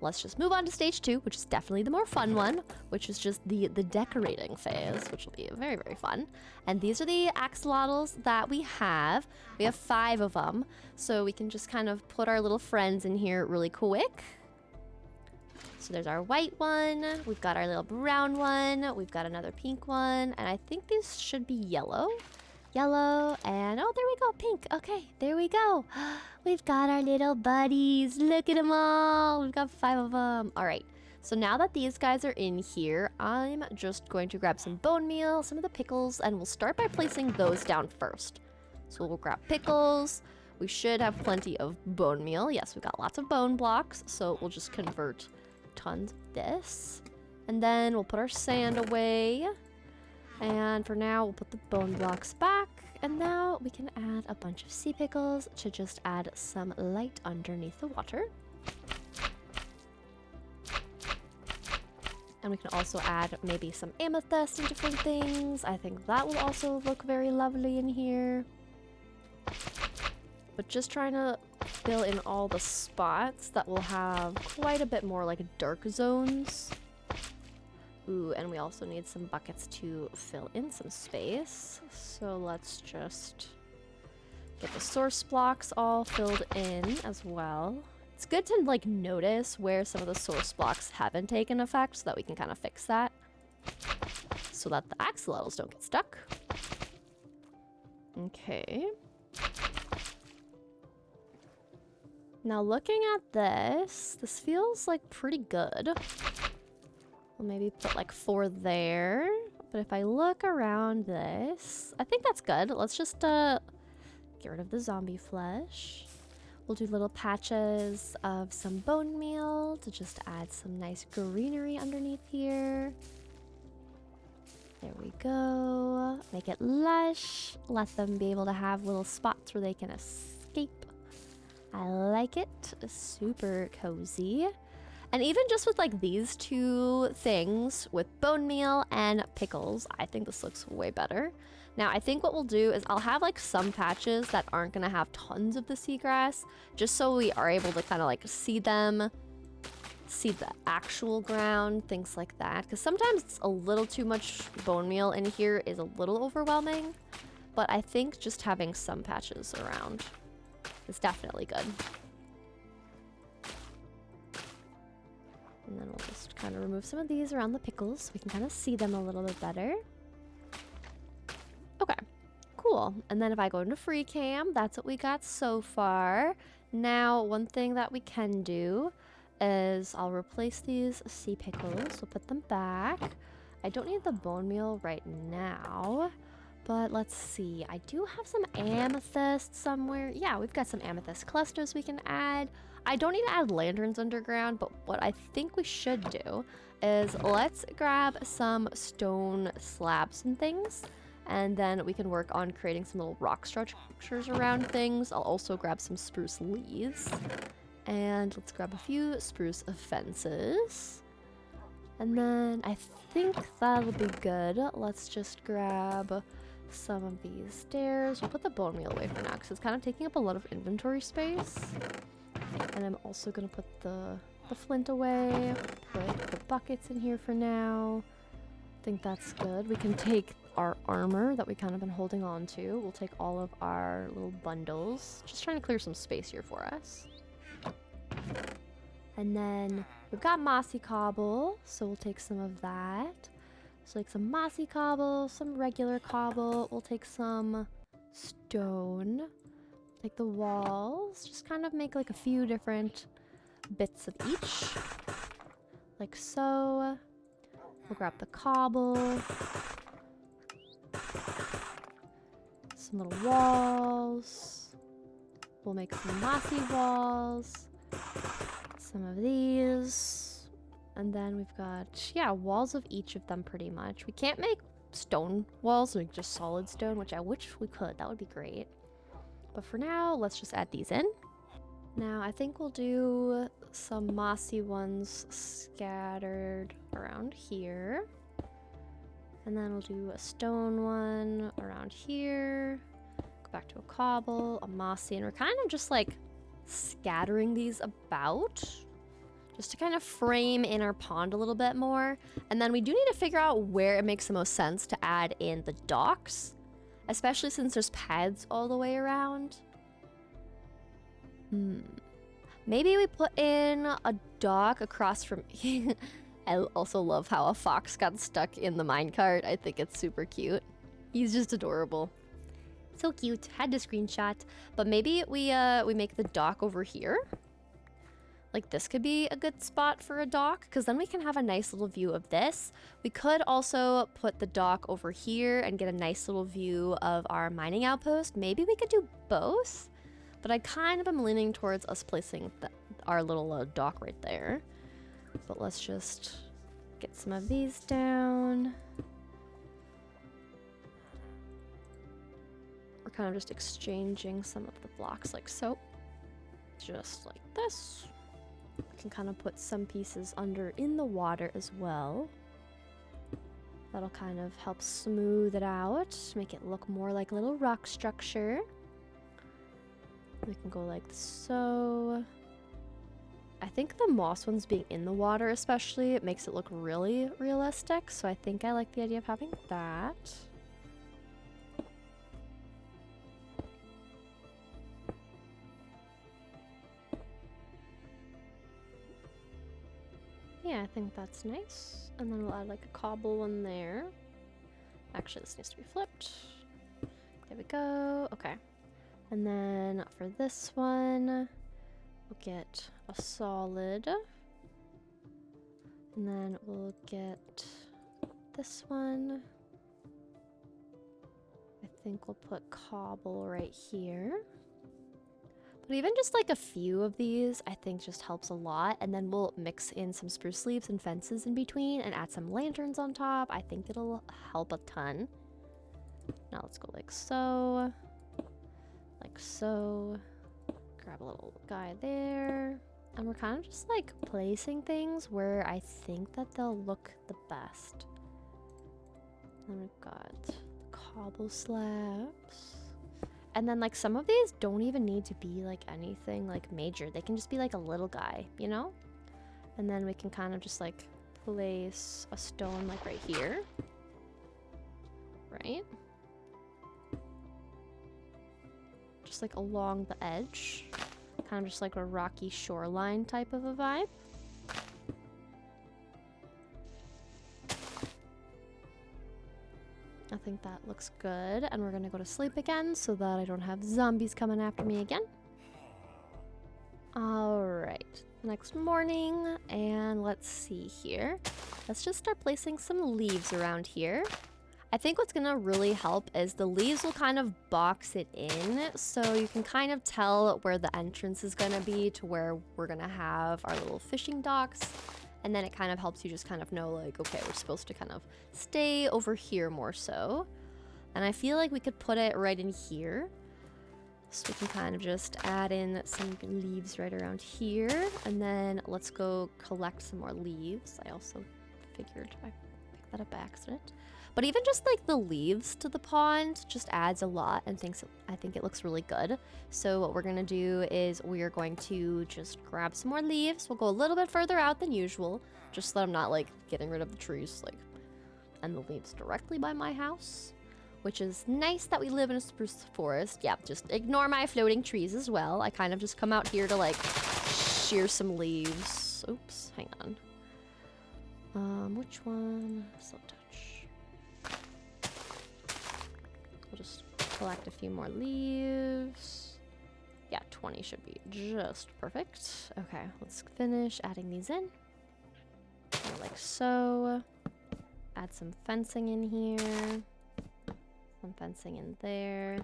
Speaker 1: let's just move on to stage 2, which is definitely the more fun one, which is just the decorating phase, which will be very, very fun. And these are the axolotls that we have. We have 5 of them, so we can just kind of put our little friends in here really quick. So there's our white one, we've got our little brown one, we've got another pink one, and I think these should be yellow. Yellow, and oh, there we go, pink. Okay, there we go. We've got our little buddies. Look at them all. We've got 5 of them. All right, so now that these guys are in here, I'm just going to grab some bone meal, some of the pickles, and we'll start by placing those down first. So we'll grab pickles. We should have plenty of bone meal. Yes, we've got lots of bone blocks, so we'll just convert tons of this. And then we'll put our sand away. And for now, we'll put the bone blocks back. And now we can add a bunch of sea pickles to just add some light underneath the water. And we can also add maybe some amethyst and different things. I think that will also look very lovely in here. But just trying to fill in all the spots that will have quite a bit more like dark zones. Ooh, and we also need some buckets to fill in some space. So let's just get the source blocks all filled in as well. It's good to like notice where some of the source blocks haven't taken effect so that we can kind of fix that. So that the axolotls don't get stuck. Okay. Now looking at this feels like pretty good. We'll maybe put like 4 there. But if I look around this, I think that's good. Let's just get rid of the zombie flesh. We'll do little patches of some bone meal to just add some nice greenery underneath here. There we go. Make it lush. Let them be able to have little spots where they can escape. I like it. Super cozy. And even just with like these 2 things with bone meal and pickles, I think this looks way better. Now I think what we'll do is I'll have like some patches that aren't gonna have tons of the seagrass, just so we are able to kind of like see them, see the actual ground, things like that. Because sometimes it's a little too much bone meal in here is a little overwhelming, but I think just having some patches around is definitely good. And then we'll just kind of remove some of these around the pickles so we can kind of see them a little bit better. Okay, cool. And then if I go into freecam, that's what we got so far. Now, one thing that we can do is I'll replace these sea pickles. We'll put them back. I don't need the bone meal right now, but let's see. I do have some amethyst somewhere. Yeah, we've got some amethyst clusters we can add. I don't need to add lanterns underground, but what I think we should do is let's grab some stone slabs and things, and then we can work on creating some little rock structures around things. I'll also grab some spruce leaves, and let's grab a few spruce fences. And then I think that'll be good. Let's just grab some of these stairs. We'll put the bone meal away for now because it's kind of taking up a lot of inventory space. And I'm also going to put the flint away, put the buckets in here for now. I think that's good. We can take our armor that we kind of been holding on to. We'll take all of our little bundles. Just trying to clear some space here for us. And then we've got mossy cobble, so we'll take some of that. So like some mossy cobble, some regular cobble. We'll take some stone. Take the walls, just kind of make like a few different bits of each. Like so. We'll grab the cobble. Some little walls. we'll make some mossy walls. Some of these. And then we've got, yeah, walls of each of them pretty much. We can't make stone walls, like just solid stone, which I wish we could. That would be great. But for now, let's just add these in. Now, I think we'll do some mossy ones scattered around here. And then we'll do a stone one around here. Go back to a cobble, a mossy, and we're kind of just like scattering these about just to kind of frame in our pond a little bit more. And then we do need to figure out where it makes the most sense to add in the docks, especially since there's paths all the way around. Maybe we put in a dock across from I also love how a fox got stuck in the minecart. I think it's super cute. He's just adorable. So cute. Had to screenshot. But maybe we make the dock over here. Like this could be a good spot for a dock, because then we can have a nice little view of this. We could also put the dock over here and get a nice little view of our mining outpost. Maybe we could do both. But I kind of am leaning towards us placing our little dock right there. But let's just get some of these down. We're kind of just exchanging some of the blocks like so. Just like this. We can kind of put some pieces under in the water as well. That'll kind of help smooth it out, make it look more like a little rock structure. We can go like so. I think the moss ones being in the water especially, it makes it look really realistic. So I think I like the idea of having that. Yeah, I think that's nice. And then we'll add like a cobble one there. Actually, this needs to be flipped. There we go. Okay. And then for this one, we'll get a solid. And then we'll get this one. I think we'll put cobble right here. But even just like a few of these, I think just helps a lot. And then we'll mix in some spruce leaves and fences in between and add some lanterns on top. I think it'll help a ton. Now let's go like so. Like so. Grab a little guy there. And we're kind of just like placing things where I think that they'll look the best. Then we've got the cobble slabs. And then like some of these don't even need to be like anything like major. They can just be like a little guy, you know? And then we can kind of just like place a stone like right here. Right? Just like along the edge. Kind of just like a rocky shoreline type of a vibe. I think that looks good. And we're gonna go to sleep again so that I don't have zombies coming after me again. Alright, next morning, and let's see here. Let's just start placing some leaves around here. I think what's gonna really help is the leaves will kind of box it in, so you can kind of tell where the entrance is gonna be to where we're gonna have our little fishing docks. And then it kind of helps you just kind of know like, okay, we're supposed to kind of stay over here more so. And I feel like we could put it right in here. So we can kind of just add in some leaves right around here. And then let's go collect some more leaves. I also figured I picked that up by accident. But even just like the leaves to the pond just adds a lot and I think it looks really good. So what we're gonna do is we're going to just grab some more leaves. We'll go a little bit further out than usual, just so that I'm not like getting rid of the trees like and the leaves directly by my house, which is nice that we live in a spruce forest. Yeah, just ignore my floating trees as well. I kind of just come out here to like shear some leaves. Oops, hang on. Which one? Silk touch. We'll just collect a few more leaves. Yeah, 20 should be just perfect. Okay, let's finish adding these in. Like so. Add some fencing in here. Some fencing in there.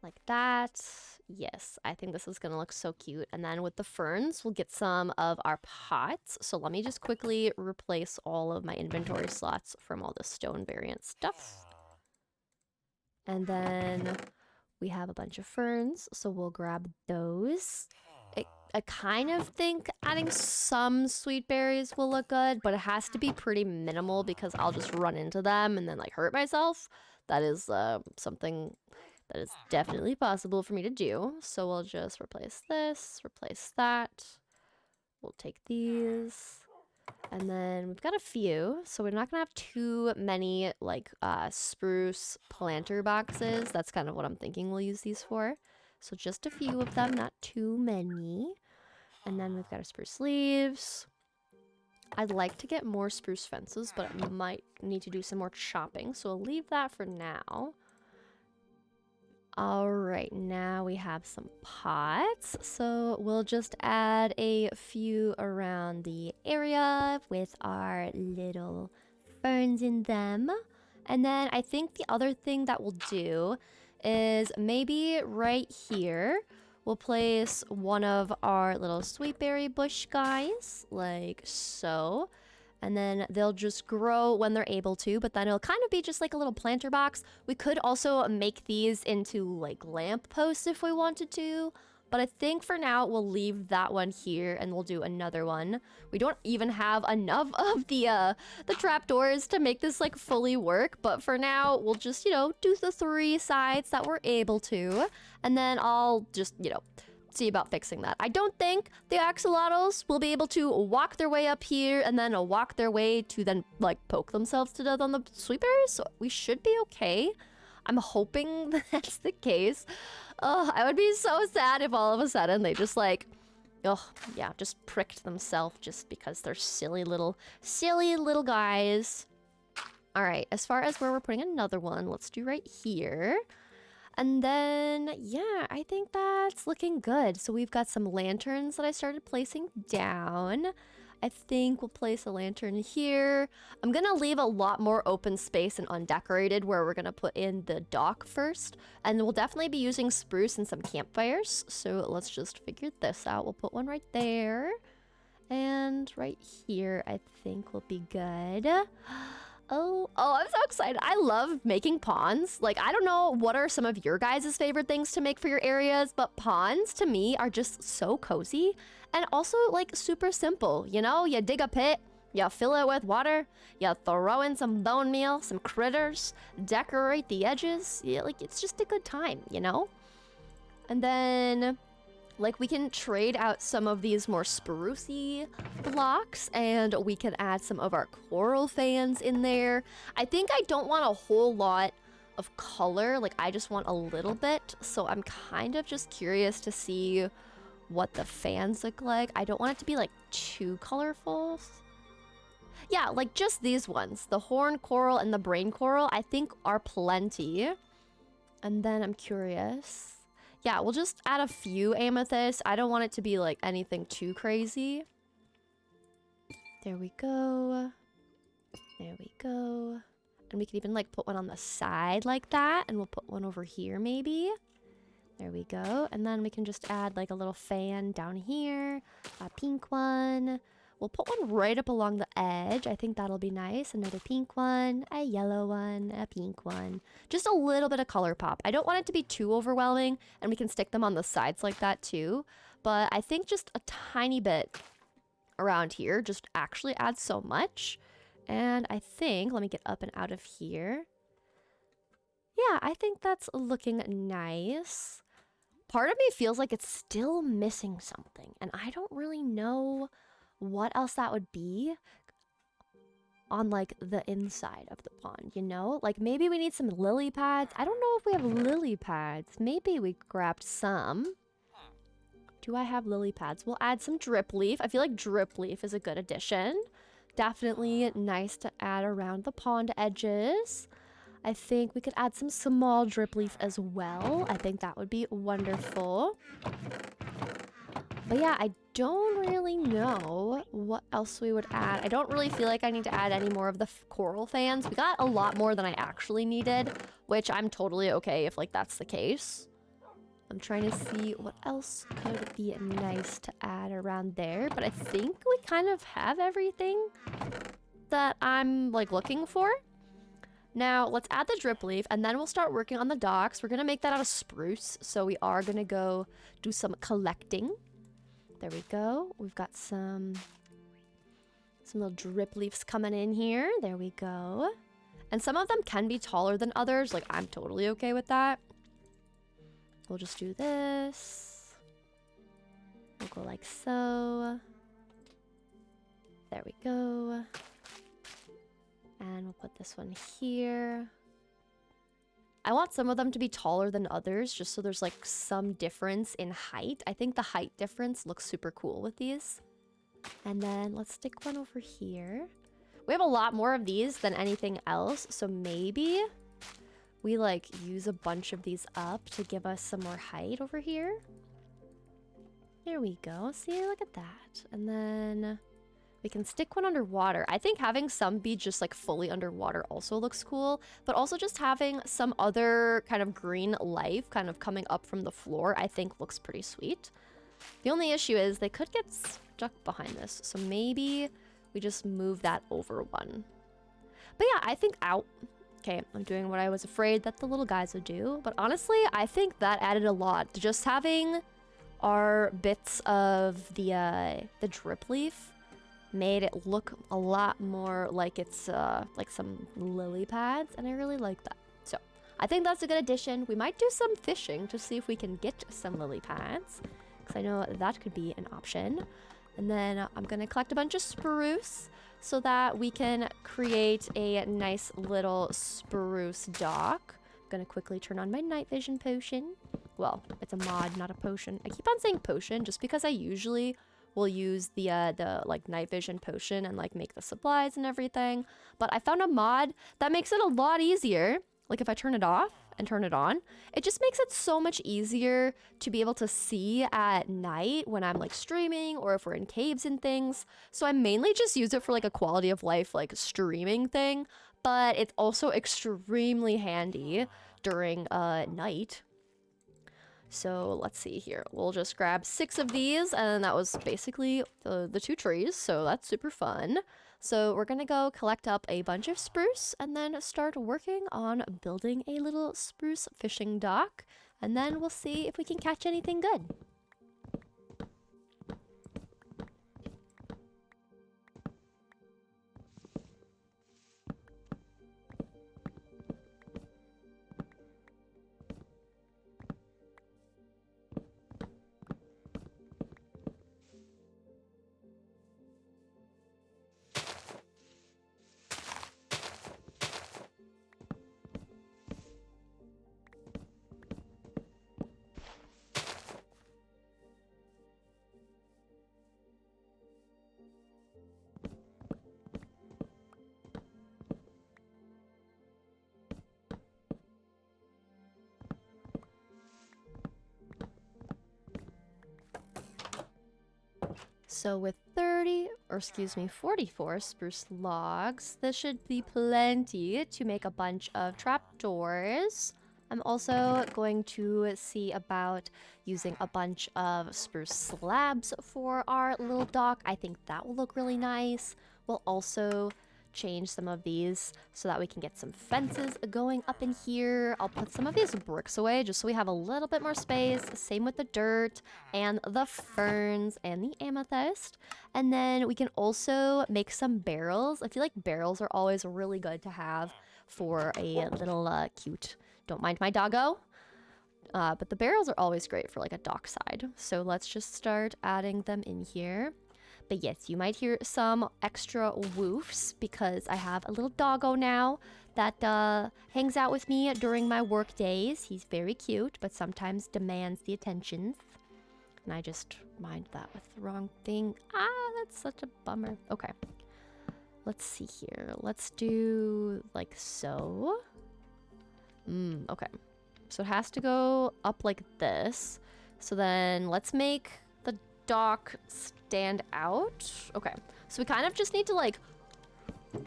Speaker 1: like that. Yes, I think this is gonna look so cute. And then with the ferns, we'll get some of our pots. So let me just quickly replace all of my inventory slots from all the stone variant stuff. And then we have a bunch of ferns, so we'll grab those. I kind of think adding some sweet berries will look good, but it has to be pretty minimal because I'll just run into them and then like hurt myself. That is something that is definitely possible for me to do. So we'll just replace this, replace that. We'll take these. And then we've got a few, so we're not gonna have too many like spruce planter boxes. That's kind of what I'm thinking we'll use these for. So just a few of them, not too many. And then we've got our spruce leaves. I'd like to get more spruce fences, but I might need to do some more chopping, so we'll leave that for now. All right, now we have some pots, so we'll just add a few around the area with our little ferns in them. And then I think the other thing that we'll do is maybe right here, we'll place one of our little sweetberry bush guys, like so. And then they'll just grow when they're able to, but then it'll kind of be just like a little planter box. We could also make these into like lamp posts if we wanted to, but I think for now we'll leave that one here and we'll do another one. We don't even have enough of the trapdoors to make this like fully work, but for now we'll just, you know, do the 3 sides that we're able to, and then I'll just, you know, see about fixing that. I don't think the axolotls will be able to walk their way up here and then walk their way to then like poke themselves to death on the sweetberries, so we should be okay. I'm hoping that's the case. I would be so sad if all of a sudden they just like, oh yeah, just pricked themselves just because they're silly little guys. All right, as far as where we're putting another one, let's do right here. And then, yeah, I think that's looking good. So we've got some lanterns that I started placing down. I think we'll place a lantern here. I'm gonna leave a lot more open space and undecorated where we're gonna put in the dock first. And we'll definitely be using spruce and some campfires. So let's just figure this out. We'll put one right there. And right here, I think will be good. Oh, I'm so excited. I love making ponds. Like, I don't know what are some of your guys' favorite things to make for your areas, but ponds to me are just so cozy and also like super simple. You know, you dig a pit, you fill it with water, you throw in some bone meal, some critters, decorate the edges. Yeah, like it's just a good time, you know? And then like we can trade out some of these more sprucey blocks and we can add some of our coral fans in there. I think I don't want a whole lot of color, like I just want a little bit. So I'm kind of just curious to see what the fans look like. I don't want it to be like too colorful. Yeah, like just these ones, the horn coral and the brain coral, I think are plenty. And then I'm curious. Yeah, we'll just add a few amethysts. I don't want it to be like anything too crazy. There we go. There we go. And we can even like put one on the side like that. And we'll put one over here maybe. There we go. And then we can just add like a little fan down here. A pink one. We'll put one right up along the edge. I think that'll be nice. Another pink one, a yellow one, a pink one. Just a little bit of color pop. I don't want it to be too overwhelming, and we can stick them on the sides like that too. But I think just a tiny bit around here just actually adds so much. And I think, let me get up and out of here. Yeah, I think that's looking nice. Part of me feels like it's still missing something, and I don't really know what else that would be on like the inside of the pond, you know? Like maybe we need some lily pads. I don't know if we have lily pads. Maybe we grabbed some. Do I have lily pads? We'll add some drip leaf. I feel like drip leaf is a good addition. Definitely nice to add around the pond edges. I think we could add some small drip leaf as well. I think that would be wonderful. But yeah, I don't really know what else we would add. I don't really feel like I need to add any more of the coral fans. We got a lot more than I actually needed, which I'm totally okay if like that's the case. I'm trying to see what else could be nice to add around there, but I think we kind of have everything that I'm like looking for. Now let's add the drip leaf and then we'll start working on the docks. We're gonna make that out of spruce, so we are gonna go do some collecting. There we go. We've got some little drip leaves coming in here. There we go. And some of them can be taller than others. Like, I'm totally okay with that. We'll just do this. We'll go like so. There we go. And we'll put this one here. I want some of them to be taller than others, just so there's like some difference in height. I think the height difference looks super cool with these. And then let's stick one over here. We have a lot more of these than anything else, so maybe we like use a bunch of these up to give us some more height over here. There we go. See, look at that. And then we can stick one underwater. I think having some be just like fully underwater also looks cool, but also just having some other kind of green life kind of coming up from the floor, I think looks pretty sweet. The only issue is they could get stuck behind this, so maybe we just move that over one. But yeah, I think okay, I'm doing what I was afraid that the little guys would do, but honestly, I think that added a lot. Just having our bits of the drip leaf made it look a lot more like it's like some lily pads, and I really like that. So I think that's a good addition. We might do some fishing to see if we can get some lily pads, because I know that could be an option. And then I'm gonna collect a bunch of spruce so that we can create a nice little spruce dock. I'm gonna quickly turn on my night vision potion. Well, it's a mod, not a potion. I keep on saying potion just because I usually will use the like night vision potion and like make the supplies and everything. But I found a mod that makes it a lot easier. Like if I turn it off and turn it on, it just makes it so much easier to be able to see at night when I'm like streaming or if we're in caves and things. So I mainly just use it for like a quality of life like streaming thing, but it's also extremely handy during night. So let's see here. We'll just grab 6 of these, and that was basically the 2 trees, so that's super fun. So we're gonna go collect up a bunch of spruce and then start working on building a little spruce fishing dock, and then we'll see if we can catch anything good. So with 44 spruce logs, this should be plenty to make a bunch of trapdoors. I'm also going to see about using a bunch of spruce slabs for our little dock. I think that will look really nice. We'll also change some of these so that we can get some fences going up in here. I'll put some of these bricks away just so we have a little bit more space. Same with the dirt and the ferns and the amethyst. And then we can also make some barrels. I feel like barrels are always really good to have for a little cute, don't mind my doggo. But the barrels are always great for like a dockside. So let's just start adding them in here. But yes, you might hear some extra woofs because I have a little doggo now that hangs out with me during my work days. He's very cute, but sometimes demands the attentions. And I just mind that with the wrong thing. Ah, that's such a bummer. Okay. Let's see here. Let's do like so. Okay. So it has to go up like this. So then let's make dock stand out. Okay, so we kind of just need to like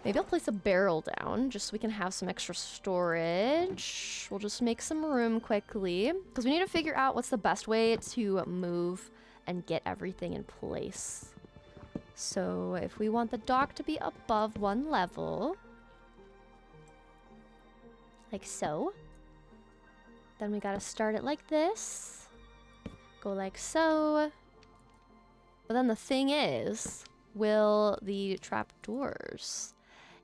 Speaker 1: Maybe I'll place a barrel down just so we can have some extra storage. We'll just make some room quickly because we need to figure out what's the best way to move and get everything in place. So if we want the dock to be above one level, like so, then we gotta start it like this, go like so. But then the thing is, will the trapdoors?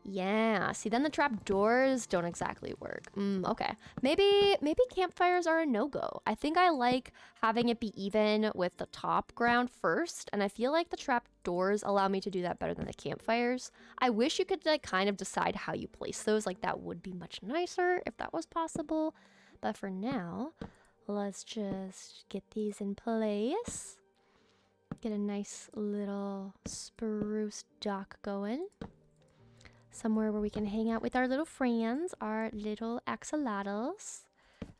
Speaker 1: Yeah, see, then the trapdoors don't exactly work. Okay. Maybe campfires are a no-go. I think I like having it be even with the top ground first, and I feel like the trapdoors allow me to do that better than the campfires. I wish you could like kind of decide how you place those. Like that would be much nicer if that was possible. But for now, let's just get these in place. Get a nice little spruce dock going. Somewhere where we can hang out with our little friends, our little axolotls.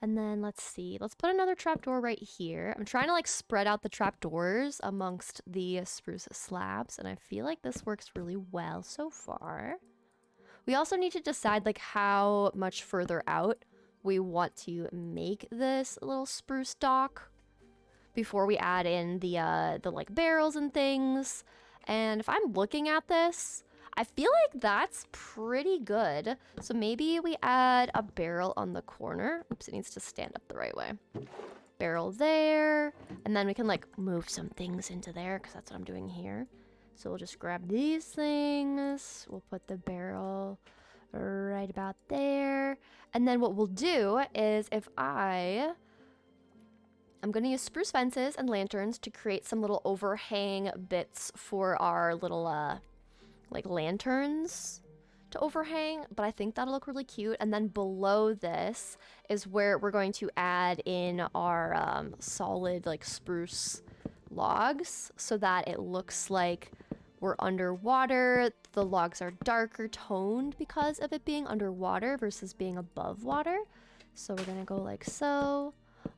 Speaker 1: And then let's see, let's put another trapdoor right here. I'm trying to like spread out the trapdoors amongst the spruce slabs, and I feel like this works really well so far. We also need to decide like how much further out we want to make this little spruce dock before we add in the like barrels and things. And if I'm looking at this, I feel like that's pretty good. So maybe we add a barrel on the corner. Oops, it needs to stand up the right way. Barrel there. And then we can like move some things into there because that's what I'm doing here. So we'll just grab these things. We'll put the barrel right about there. And then what we'll do is if I'm going to use spruce fences and lanterns to create some little overhang bits for our little like lanterns to overhang, but I think that'll look really cute. And then below this is where we're going to add in our solid like spruce logs so that it looks like we're underwater. The logs are darker toned because of it being underwater versus being above water. So we're gonna go like so.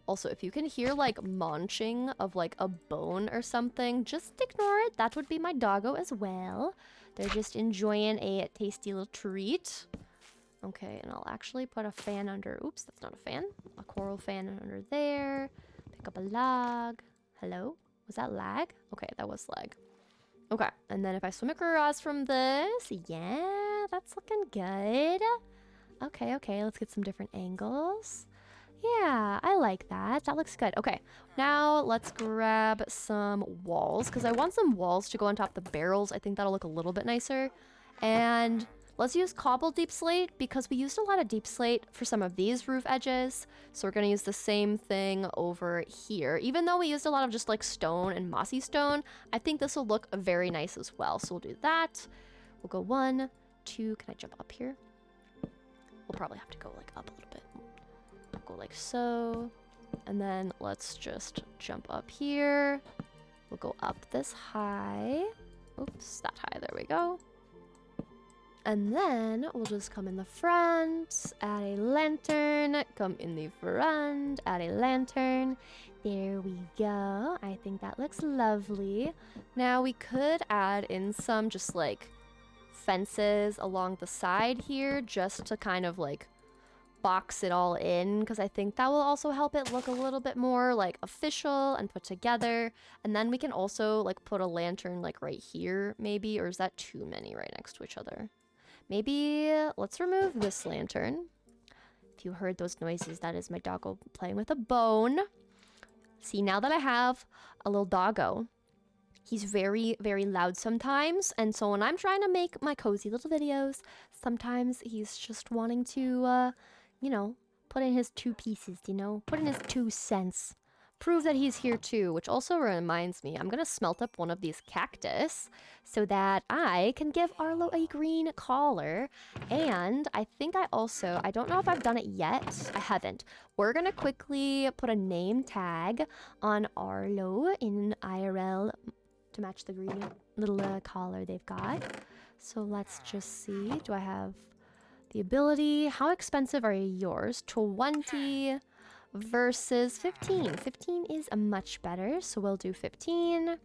Speaker 1: Also, if you can hear like munching of like a bone or something, just ignore it. That would be my doggo as well. They're just enjoying a tasty little treat. Okay, and I'll actually put a fan under, oops, that's not a fan. A coral fan under there. Pick up a log. Hello? Was that lag? Okay, that was lag. Okay, and then if I swim across from this, yeah, that's looking good. Okay, let's get some different angles. Yeah, I like that. That looks good. Okay, now let's grab some walls because I want some walls to go on top of the barrels. I think that'll look a little bit nicer. And let's use cobbled deep slate because we used a lot of deep slate for some of these roof edges. So we're going to use the same thing over here. Even though we used a lot of just like stone and mossy stone, I think this will look very nice as well. So we'll do that. We'll go 1, 2. Can I jump up here? We'll probably have to go like up a little bit. Go like so, and then let's just jump up here. We'll go up this high. Oops, that high, there we go. And then we'll just come in the front, add a lantern, come in the front, add a lantern. There we go. I think that looks lovely. Now we could add in some just like fences along the side here just to kind of like box it all in because I think that will also help it look a little bit more like official and put together. And then we can also like put a lantern like right here maybe, or is that too many right next to each other? Maybe let's remove this lantern. If you heard those noises, that is my doggo playing with a bone. See, now that I have a little doggo, he's very, very loud sometimes. And so when I'm trying to make my cozy little videos, sometimes he's just wanting to, you know, put in his 2 pieces, you know, put in his 2 cents. Prove that he's here too, which also reminds me, I'm going to smelt up one of these cactus so that I can give Arlo a green collar. And I think I don't know if I've done it yet. I haven't. We're going to quickly put a name tag on Arlo in IRL to match the green little collar they've got. So let's just see. Do I have the ability? How expensive are yours? 20 versus 15. 15 is much better, so we'll do 15.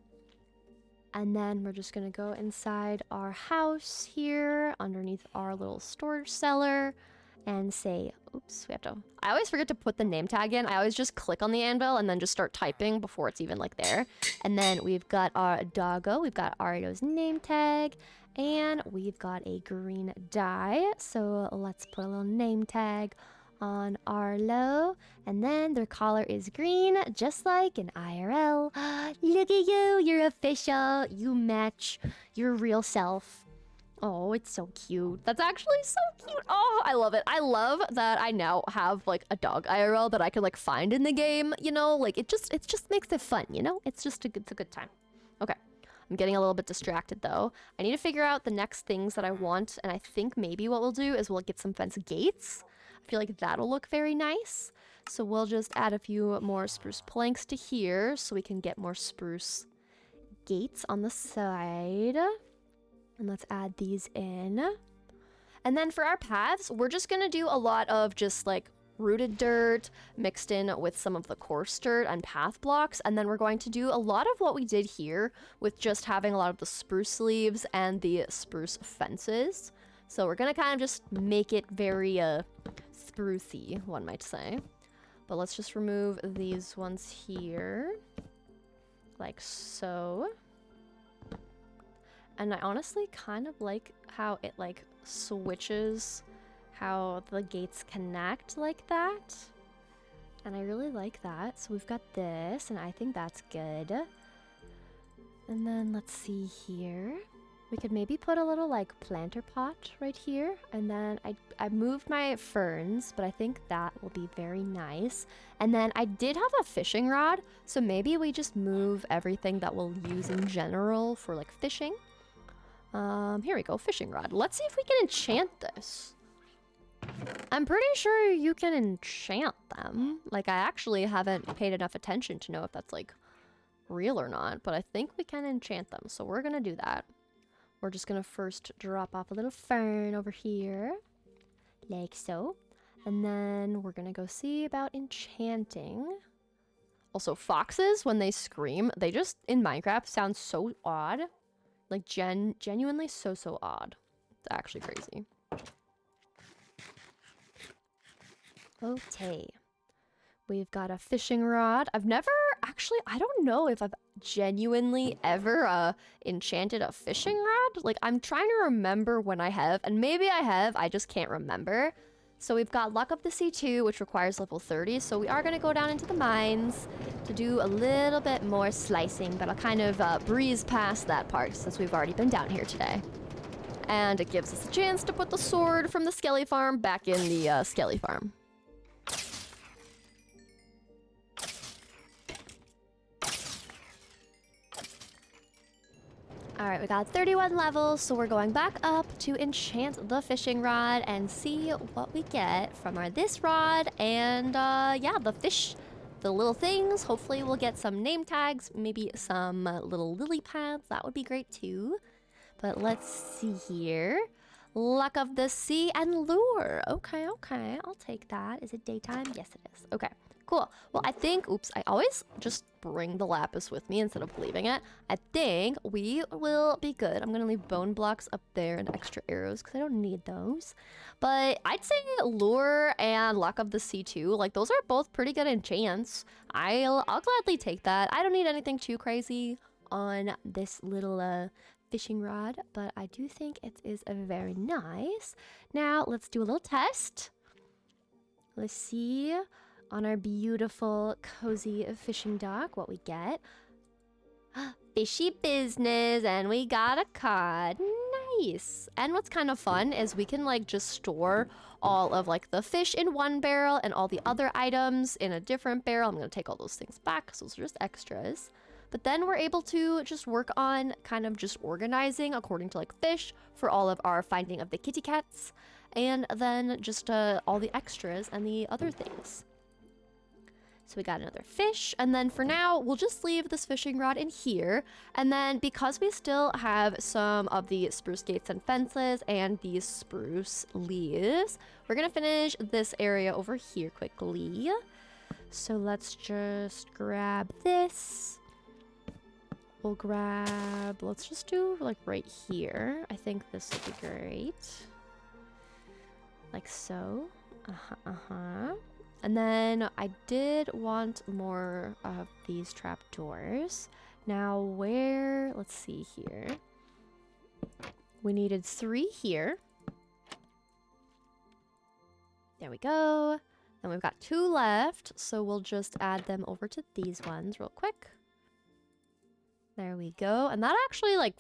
Speaker 1: And then we're just gonna go inside our house here, underneath our little storage cellar, and say, oops, we have to, I always forget to put the name tag in. I always just click on the anvil and then just start typing before it's even like there. And then we've got our doggo, we've got Ario's name tag, and we've got a green dye. So let's put a little name tag on Arlo, and then their collar is green, just like in IRL. Look at you, you're official, you match your real self. Oh, it's so cute. That's actually so cute. Oh, I love it. I love that I now have like a dog IRL that I can like find in the game, you know, like it just makes it fun, you know? It's just it's a good time. Okay. I'm getting a little bit distracted though. I need to figure out the next things that I want, and I think maybe what we'll do is we'll get some fence gates. I feel like that'll look very nice. So we'll just add a few more spruce planks to here so we can get more spruce gates on the side. And let's add these in. And then for our paths, we're just gonna do a lot of just like rooted dirt mixed in with some of the coarse dirt and path blocks. And then we're going to do a lot of what we did here with just having a lot of the spruce leaves and the spruce fences. So we're gonna kind of just make it very sprucey, one might say. But let's just remove these ones here, like so. And I honestly kind of like how it like switches how the gates connect like that. And I really like that. So we've got this, and I think that's good. And then let's see here. We could maybe put a little like planter pot right here. And then I moved my ferns, but I think that will be very nice. And then I did have a fishing rod, so maybe we just move everything that we'll use in general for like fishing. Here we go, fishing rod. Let's see if we can enchant this. I'm pretty sure you can enchant them. Like, I actually haven't paid enough attention to know if that's like real or not, but I think we can enchant them, so we're gonna do that. We're just gonna first drop off a little fern over here, like so. And then we're gonna go see about enchanting. Also, foxes, when they scream, they just, in Minecraft, sound so odd. Like, genuinely so odd. It's actually crazy. Okay. We've got a fishing rod. I've never, actually, I don't know if I've genuinely ever enchanted a fishing rod. Like, I'm trying to remember when I have, and maybe I have, I just can't remember. So we've got Luck of the Sea 2, which requires level 30. So we are going to go down into the mines to do a little bit more slicing, but I'll kind of breeze past that part since we've already been down here today. And it gives us a chance to put the sword from the Skelly farm back in the Skelly farm. Alright, we got 31 levels, so we're going back up to enchant the fishing rod and see what we get from this rod. And yeah, the fish, the little things. Hopefully we'll get some name tags, maybe some little lily pads. That would be great too. But let's see here. Luck of the Sea and lure. Okay, I'll take that. Is it daytime? Yes, it is. Okay. Cool. Well, I think, oops, I always just bring the lapis with me instead of leaving it. I think we will be good. I'm going to leave bone blocks up there and extra arrows because I don't need those. But I'd say lure and Luck of the Sea too. Like, those are both pretty good enchants. I'll gladly take that. I don't need anything too crazy on this little fishing rod, but I do think it is very nice. Now, let's do a little test. Let's see on our beautiful, cozy fishing dock what we get. Fishy business, and we got a cod. Nice. And what's kind of fun is we can like just store all of like the fish in one barrel and all the other items in a different barrel. I'm gonna take all those things back because those are just extras. But then we're able to just work on kind of just organizing according to like fish for all of our finding of the kitty cats, and then just all the extras and the other things. So we got another fish, and then for now, we'll just leave this fishing rod in here. And then because we still have some of the spruce gates and fences and these spruce leaves, we're gonna finish this area over here quickly. So let's just grab this. we'll grab, let's just do like right here. I think this would be great. Like so. And then I did want more of these trapdoors. Now where, let's see here. We needed 3 here. There we go. Then we've got 2 left, so we'll just add them over to these ones real quick. There we go. And that actually like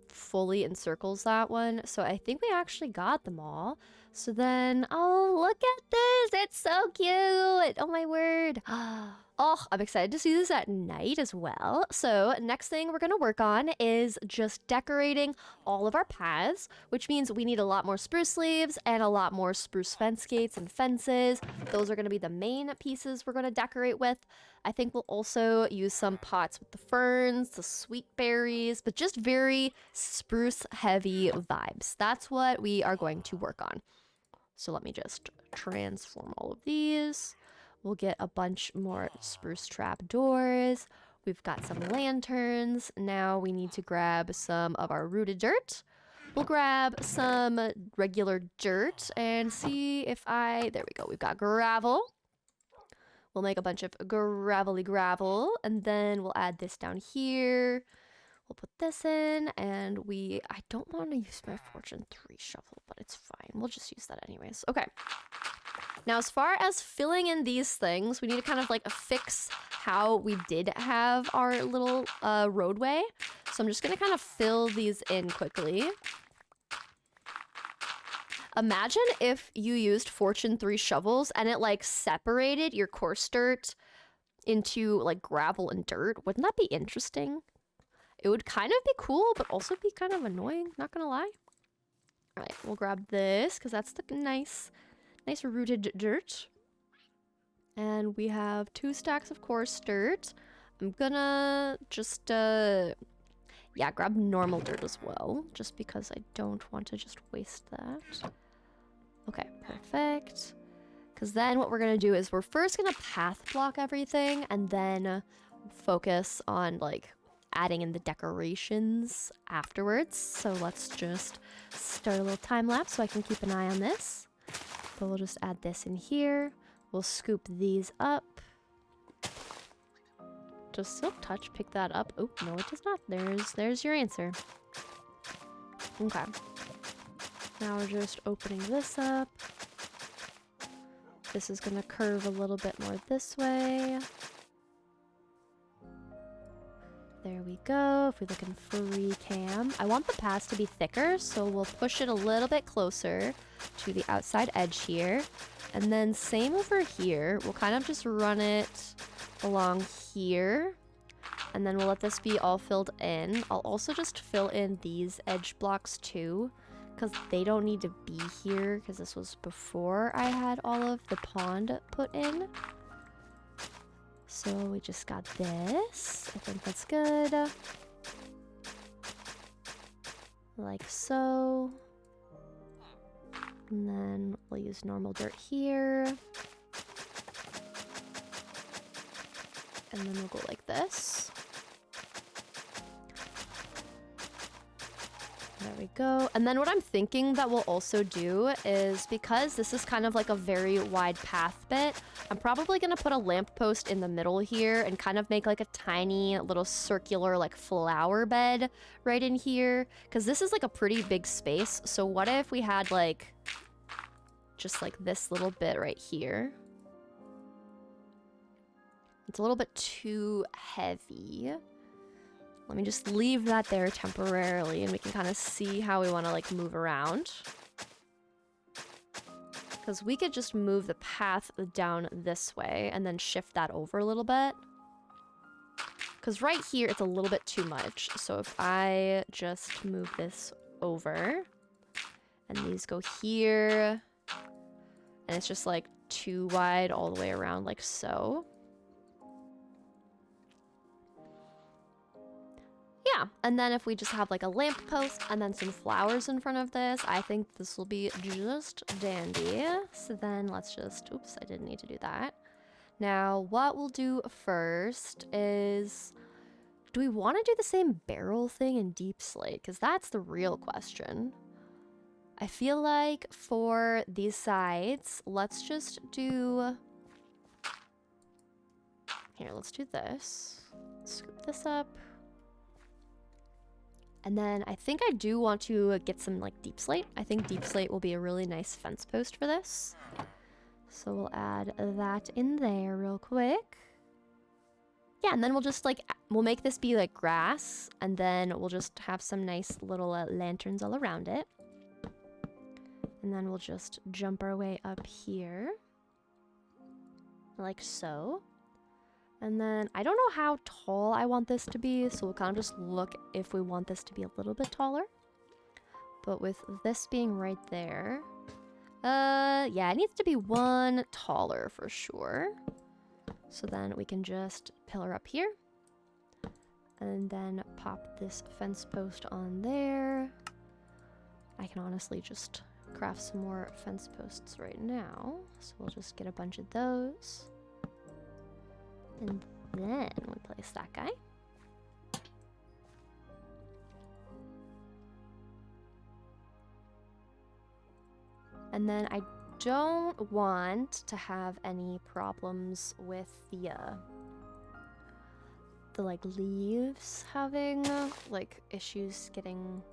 Speaker 1: fully encircles that one. So I think we actually got them all. So then, oh, look at this. It's so cute. Oh my word. Oh, I'm excited to see this at night as well. So next thing we're going to work on is just decorating all of our paths, which means we need a lot more spruce leaves and a lot more spruce fence gates and fences. Those are going to be the main pieces we're going to decorate with. I think we'll also use some pots with the ferns, the sweet berries, but just very spruce heavy vibes. That's what we are going to work on. So let me just transform all of these. We'll get a bunch more spruce trap doors. We've got some lanterns. Now we need to grab some of our rooted dirt. We'll grab some regular dirt and see if there we go. We've got gravel. We'll make a bunch of gravelly gravel, and then we'll add this down here. We'll put this in, and I don't want to use my Fortune 3 shovel, but it's fine. We'll just use that anyways. Okay. Now, as far as filling in these things, we need to kind of like fix how we did have our little roadway. So I'm just going to kind of fill these in quickly. Imagine if you used Fortune 3 shovels and it like separated your coarse dirt into like gravel and dirt. Wouldn't that be interesting? It would kind of be cool, but also be kind of annoying, not gonna lie. All right, we'll grab this because that's the nice rooted dirt. And we have 2 stacks of coarse dirt. I'm gonna just, yeah, grab normal dirt as well, just because I don't want to just waste that. Okay, perfect. Because then what we're going to do is we're first going to path block everything and then focus on like adding in the decorations afterwards. So let's just start a little time lapse so I can keep an eye on this. But we'll just add this in here. We'll scoop these up. Does Silk Touch pick that up? Oh, no, it does not. There's your answer. Okay. Now we're just opening this up. This is going to curve a little bit more this way. There we go. If we look in freecam, I want the paths to be thicker, so we'll push it a little bit closer to the outside edge here. And then same over here. We'll kind of just run it along here. And then we'll let this be all filled in. I'll also just fill in these edge blocks too, because they don't need to be here, because this was before I had all of the pond put in. So we just got this. I think that's good. Like so. And then we'll use normal dirt here. And then we'll go like this. There we go. And then what I'm thinking that we'll also do is, because this is kind of like a very wide path bit, I'm probably going to put a lamppost in the middle here and kind of make like a tiny little circular like flower bed right in here. Because this is like a pretty big space. So what if we had like just like this little bit right here? It's a little bit too heavy. Let me just leave that there temporarily and we can kind of see how we want to like move around. Because we could just move the path down this way and then shift that over a little bit. Because right here it's a little bit too much. So if I just move this over and these go here and it's just like too wide all the way around like so. Yeah, and then if we just have like a lamp post and then some flowers in front of this, I think this will be just dandy. So then let's just, oops, I didn't need to do that. Now, what we'll do first is do we want to do the same barrel thing in Deep Slate? Because that's the real question. I feel like for these sides, let's just do... Here, let's do this. Scoop this up. And then I think I do want to get some like Deep Slate. I think Deep Slate will be a really nice fence post for this. So we'll add that in there real quick. Yeah, and then we'll just like, we'll make this be like grass, and then we'll just have some nice little lanterns all around it. And then we'll just jump our way up here. Like so. And then I don't know how tall I want this to be, so we'll kind of just look if we want this to be a little bit taller. But with this being right there, yeah, it needs to be one taller for sure. So then we can just pillar up here. And then pop this fence post on there. I can honestly just craft some more fence posts right now. So we'll just get a bunch of those. And then we place that guy. And then I don't want to have any problems with the like leaves having like issues getting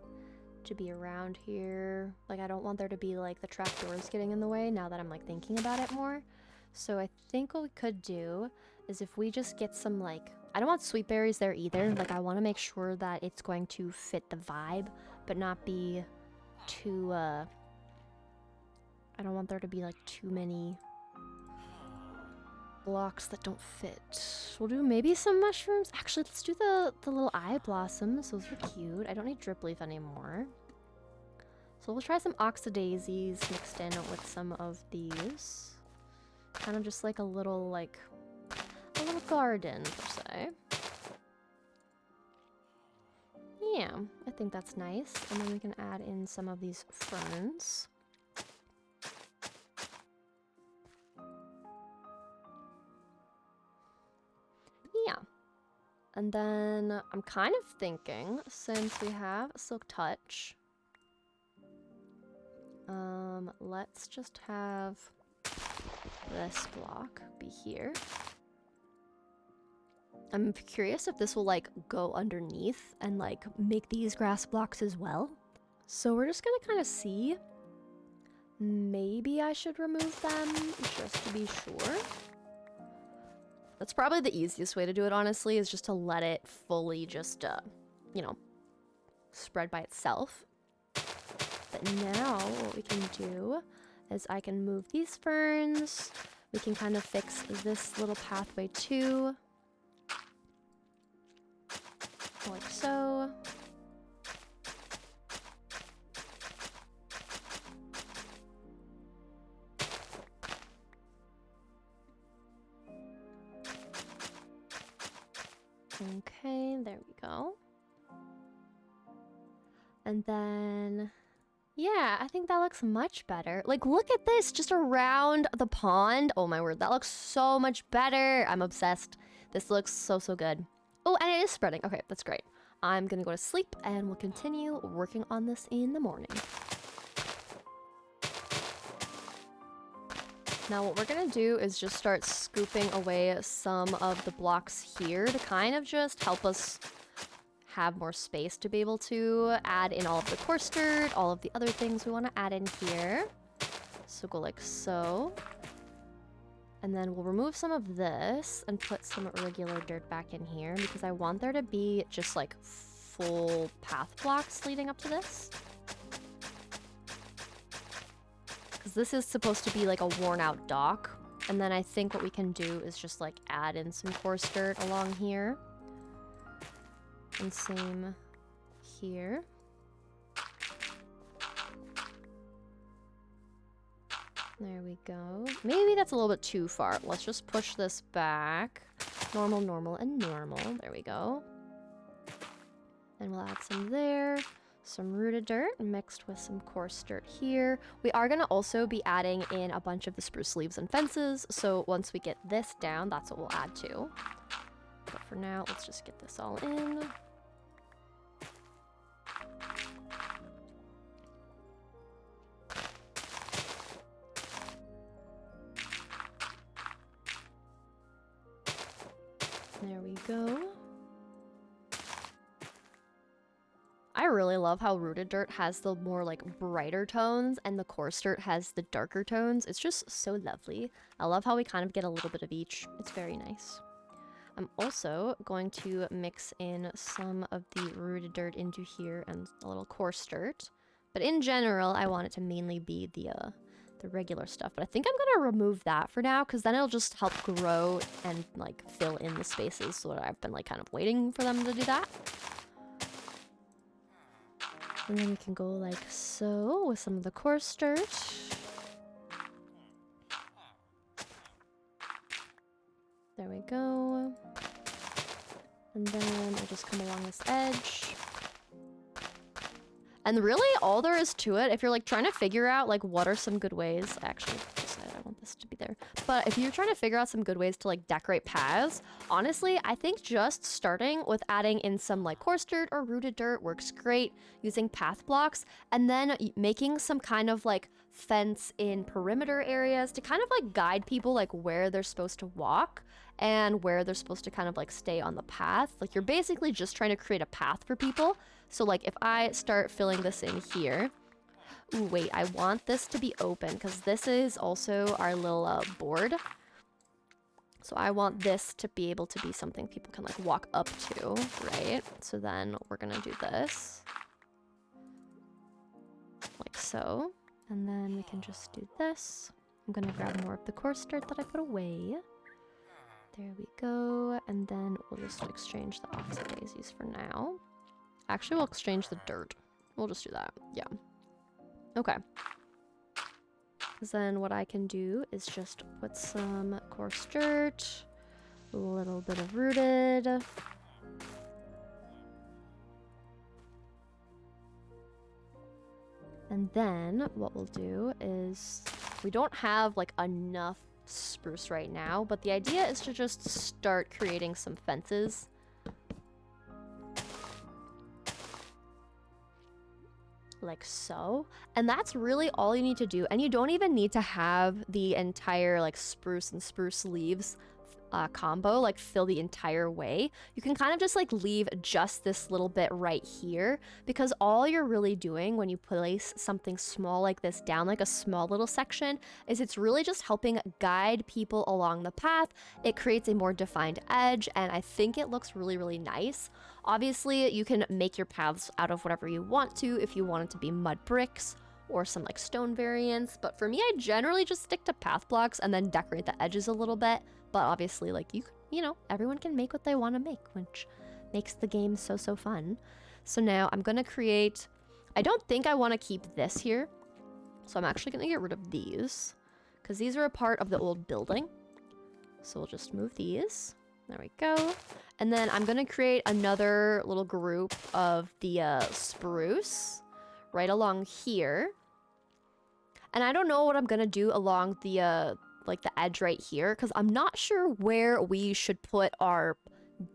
Speaker 1: to be around here. Like I don't want there to be like the trapdoors getting in the way now that I'm like thinking about it more. So I think what we could do is if we just get some like, I don't want sweet berries there either. Like I want to make sure that it's going to fit the vibe, but not be too, I don't want there to be like too many blocks that don't fit. We'll do maybe some mushrooms. Actually, let's do the little eye blossoms. Those are cute. I don't need drip leaf anymore. So we'll try some oxydaisies mixed in with some of these. Kind of just like a little garden per se. Yeah, I think that's nice. And then we can add in some of these ferns. Yeah. And then I'm kind of thinking, since we have Silk Touch, let's just have this block be here. I'm curious if this will like go underneath and like make these grass blocks as well. So we're just gonna kind of see. Maybe I should remove them just to be sure. That's probably the easiest way to do it, honestly, is just to let it fully just, you know, spread by itself. But now what we can do is I can move these ferns. We can kind of fix this little pathway too. Like so. Okay, there we go. And then, yeah, I think that looks much better. Like, look at this, just around the pond. Oh my word, that looks so much better. I'm obsessed. This looks so, so good. Oh, and it is spreading. Okay, that's great. I'm gonna go to sleep and we'll continue working on this in the morning. Now what we're gonna do is just start scooping away some of the blocks here to kind of just help us have more space to be able to add in all of the coarse dirt, all of the other things we want to add in here. So go like so. And then we'll remove some of this and put some regular dirt back in here because I want there to be just like full path blocks leading up to this. Because this is supposed to be like a worn out dock. And then I think what we can do is just like add in some coarse dirt along here. And same here. There we go. Maybe that's a little bit too far. Let's just push this back. Normal, normal, and normal. There we go. And we'll add some there. Some rooted dirt mixed with some coarse dirt here. We are going to also be adding in a bunch of the spruce leaves and fences. So once we get this down, that's what we'll add to. But for now, let's just get this all in. There we go. I really love how rooted dirt has the more like brighter tones and the coarse dirt has the darker tones. It's just so lovely. I love how we kind of get a little bit of each. It's very nice. I'm also going to mix in some of the rooted dirt into here and a little coarse dirt. But in general, I want it to mainly be the regular stuff. But I think I'm gonna remove that for now because then it'll just help grow and like fill in the spaces. So I've been like kind of waiting for them to do that. And then we can go like so with some of the coarse dirt. There we go. And then I'll just come along this edge. And really all there is to it, if you're like trying to figure out like what are some good ways, I actually decided I want this to be there. But if you're trying to figure out some good ways to like decorate paths, honestly, I think just starting with adding in some like coarse dirt or rooted dirt works great, using path blocks, and then making some kind of like fence in perimeter areas to kind of like guide people like where they're supposed to walk and where they're supposed to kind of like stay on the path. Like you're basically just trying to create a path for people. So like if I start filling this in here, ooh, wait, I want this to be open because this is also our little board. So I want this to be able to be something people can like walk up to, right? So then we're gonna do this. Like so. And then we can just do this. I'm gonna grab more of the coarse dirt that I put away. There we go. And then we'll just exchange the oxydaisies for now. Actually, we'll exchange the dirt. We'll just do that. Yeah. Okay. Because then what I can do is just put some coarse dirt, a little bit of rooted. And then what we'll do is, we don't have like enough spruce right now, but the idea is to just start creating some fences. Like so. And that's really all you need to do. And you don't even need to have the entire like spruce and spruce leaves combo like fill the entire way. You can kind of just like leave just this little bit right here, because all you're really doing when you place something small like this down, like a small little section, is it's really just helping guide people along the path. It creates a more defined edge, and I think it looks really, really nice. Obviously, you can make your paths out of whatever you want to, if you want it to be mud bricks or some like stone variants, but for me, I generally just stick to path blocks and then decorate the edges a little bit. But obviously, like, you know, everyone can make what they want to make, which makes the game so, so fun. So now I'm going to create, I don't think I want to keep this here. So I'm actually going to get rid of these, because these are a part of the old building. So we'll just move these. There we go. And then I'm going to create another little group of the spruce right along here. And I don't know what I'm going to do along the like the edge right here, because I'm not sure where we should put our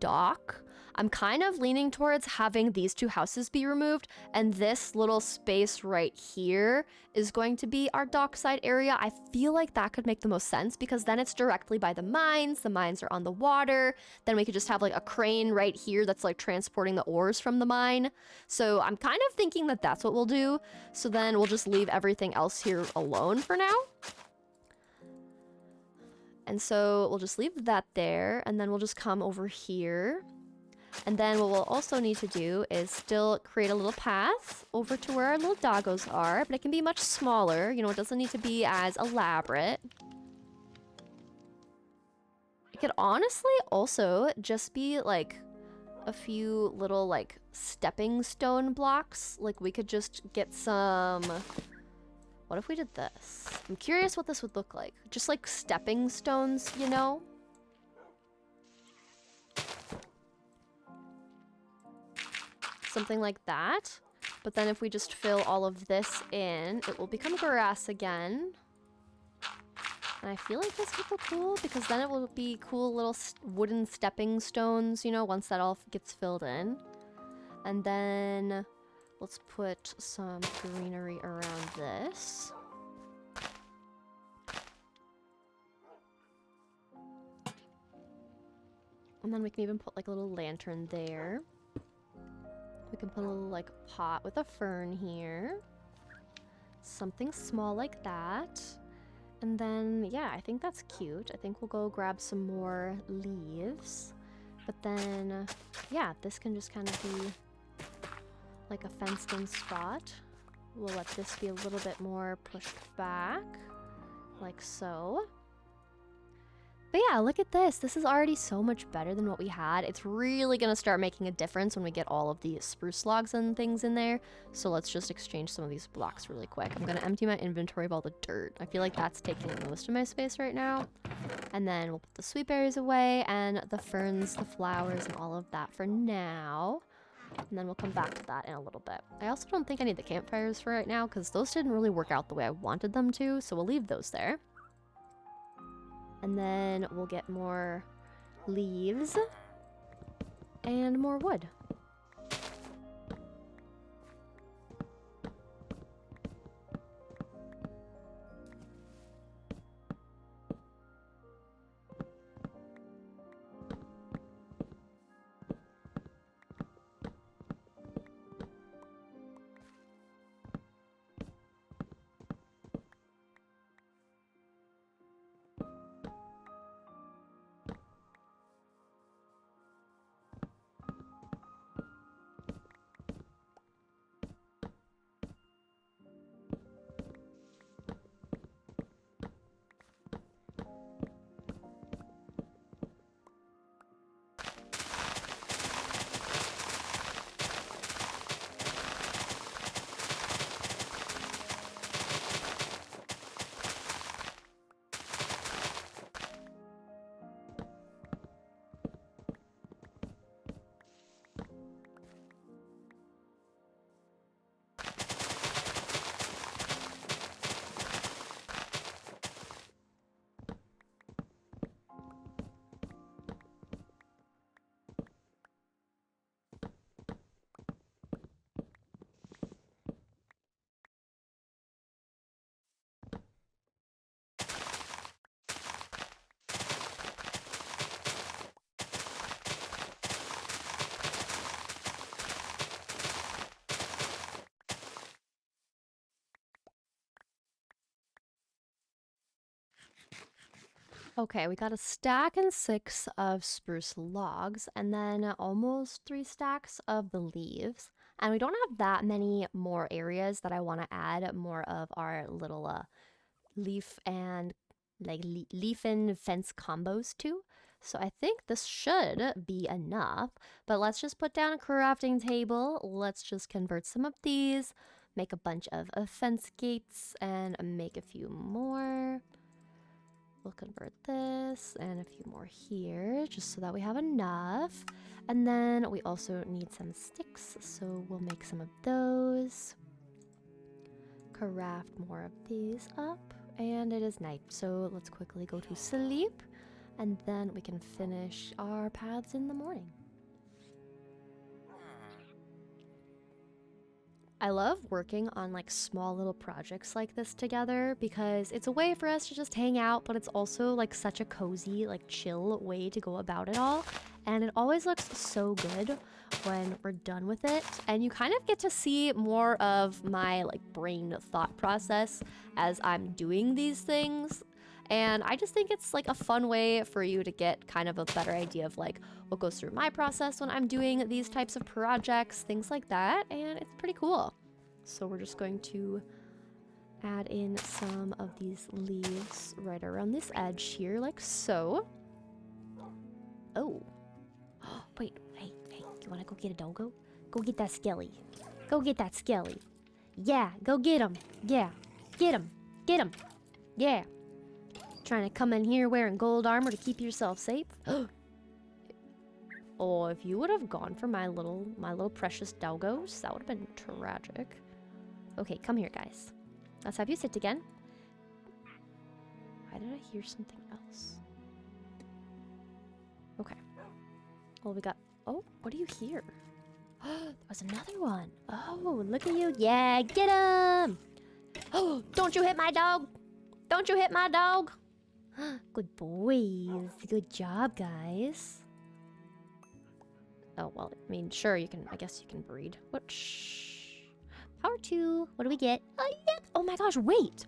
Speaker 1: dock. I'm kind of leaning towards having these two houses be removed, and this little space right here is going to be our dockside area. I feel like that could make the most sense, because then it's directly by the mines are on the water, then we could just have like a crane right here that's like transporting the ores from the mine. So I'm kind of thinking that that's what we'll do. So then we'll just leave everything else here alone for now. And so we'll just leave that there, and then we'll just come over here. And then what we'll also need to do is still create a little path over to where our little doggos are, but it can be much smaller. You know, it doesn't need to be as elaborate. It could honestly also just be like a few little like stepping stone blocks. Like we could just get some... What if we did this? I'm curious what this would look like. Just like stepping stones, you know? Something like that. But then if we just fill all of this in, it will become grass again. And I feel like this would look cool because then it will be cool little wooden stepping stones, you know, once that all gets filled in. And then let's put some greenery around this. And then we can even put like a little lantern there. We can put a little like pot with a fern here. Something small like that. And then, yeah, I think that's cute. I think we'll go grab some more leaves. But then, yeah, this can just kind of be like a fenced-in spot. We'll let this be a little bit more pushed back, like so. But yeah, look at this. This is already so much better than what we had. It's really gonna start making a difference when we get all of the spruce logs and things in there. So let's just exchange some of these blocks really quick. I'm gonna empty my inventory of all the dirt. I feel like that's taking most of my space right now. And then we'll put the sweet berries away and the ferns, the flowers, and all of that for now. And then we'll come back to that in a little bit. I also don't think I need the campfires for right now because those didn't really work out the way I wanted them to. So we'll leave those there. And then we'll get more leaves and more wood. Okay, we got a stack and 6 of spruce logs, and then almost 3 stacks of the leaves. And we don't have that many more areas that I want to add more of our little leaf and leaf and fence combos to. So I think this should be enough, but let's just put down a crafting table. Let's just convert some of these, make a bunch of fence gates, and make a few more. We'll convert this and a few more here just so that we have enough. And then we also need some sticks, so we'll make some of those. Craft more of these up. And it is night, so let's quickly go to sleep. And then we can finish our paths in the morning. I love working on like small little projects like this together because it's a way for us to just hang out, but it's also like such a cozy, like chill way to go about it all. And it always looks so good when we're done with it. And you kind of get to see more of my like brain thought process as I'm doing these things. And I just think it's like a fun way for you to get kind of a better idea of like what goes through my process when I'm doing these types of projects, things like that. And it's pretty cool. So we're just going to add in some of these leaves right around this edge here, like so. Oh, wait, hey, you wanna go get a doggo? Go get that skelly. Go get that skelly. Yeah, go get him. Yeah, get him. Get him. Yeah. Trying to come in here wearing gold armor to keep yourself safe? Oh, if you would have gone for my little precious doggos, that would have been tragic. Okay, come here, guys. Let's have you sit again. Why did I hear something else? Okay. Well, we got... Oh, what do you hear? There was another one. Oh, look at you. Yeah, get him! Oh, don't you hit my dog! Don't you hit my dog! Good boys. Good job, guys. Oh, well, I mean, sure, you can... I guess you can breed. What? Shh. Power 2. What do we get? Oh, yeah. Oh my gosh, wait!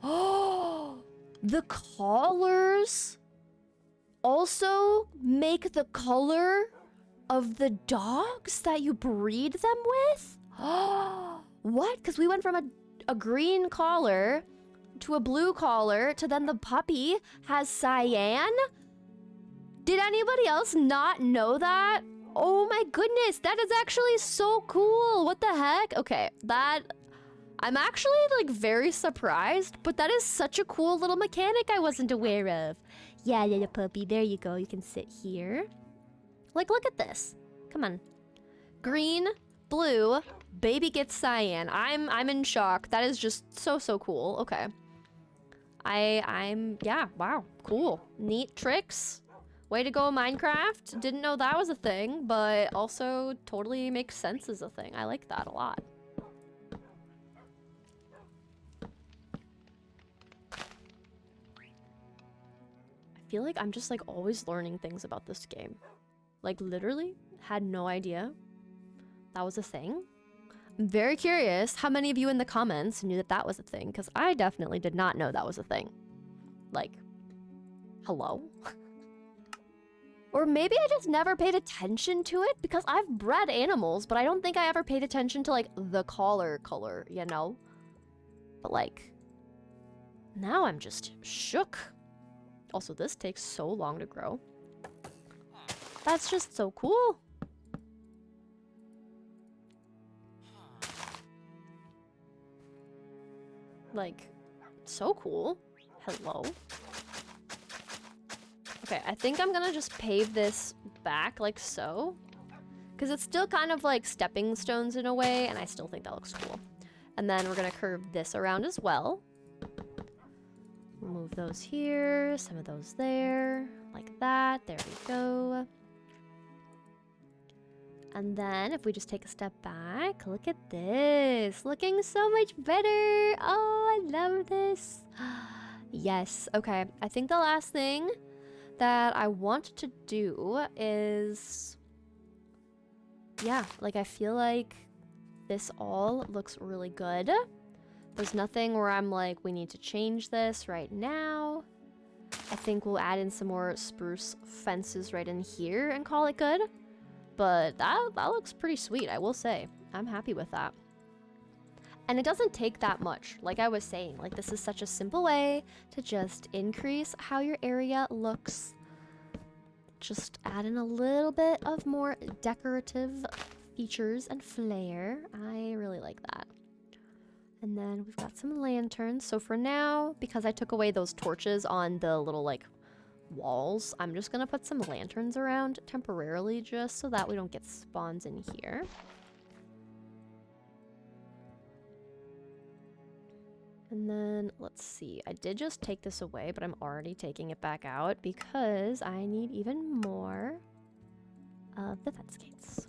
Speaker 1: Oh! The collars also make the color of the dogs that you breed them with? What? Because we went from a green collar to a blue collar to then the puppy has cyan? Did anybody else not know that? Oh my goodness, that is actually so cool. What the heck? Okay, that... I'm actually like very surprised, but that is such a cool little mechanic I wasn't aware of. Yeah, little puppy, there you go. You can sit here. Like, look at this. Come on. Green, blue, baby gets cyan. I'm in shock. That is just so cool. Okay. Yeah, wow, cool. Neat tricks. Way to go, Minecraft. Didn't know that was a thing, but also totally makes sense as a thing. I like that a lot. I feel like I'm just like always learning things about this game. Like literally had no idea that was a thing. I'm very curious how many of you in the comments knew that that was a thing, because I definitely did not know that was a thing. Like, hello? Or maybe I just never paid attention to it, because I've bred animals, but I don't think I ever paid attention to like the collar, you know? But like, now I'm just shook. Also, this takes so long to grow. That's just so cool. Like, so cool. Hello. Okay, I think I'm gonna just pave this back like so. Because it's still kind of like stepping stones in a way, and I still think that looks cool. And then we're gonna curve this around as well. Move those here, some of those there, like that. There we go. And then if we just take a step back, look at this. Looking so much better. Oh, I love this. Yes, okay. I think the last thing that I want to do is... Yeah, like I feel like this all looks really good. There's nothing where I'm like, we need to change this right now. I think we'll add in some more spruce fences right in here and call it good. But that looks pretty sweet, I will say. I'm happy with that. And it doesn't take that much, like I was saying. Like, this is such a simple way to just increase how your area looks. Just add in a little bit of more decorative features and flair. I really like that. And then we've got some lanterns. So for now, because I took away those torches on the little, like, walls, I'm just gonna put some lanterns around temporarily just so that we don't get spawns in here. And then, let's see, I did just take this away, but I'm already taking it back out because I need even more of the fence gates.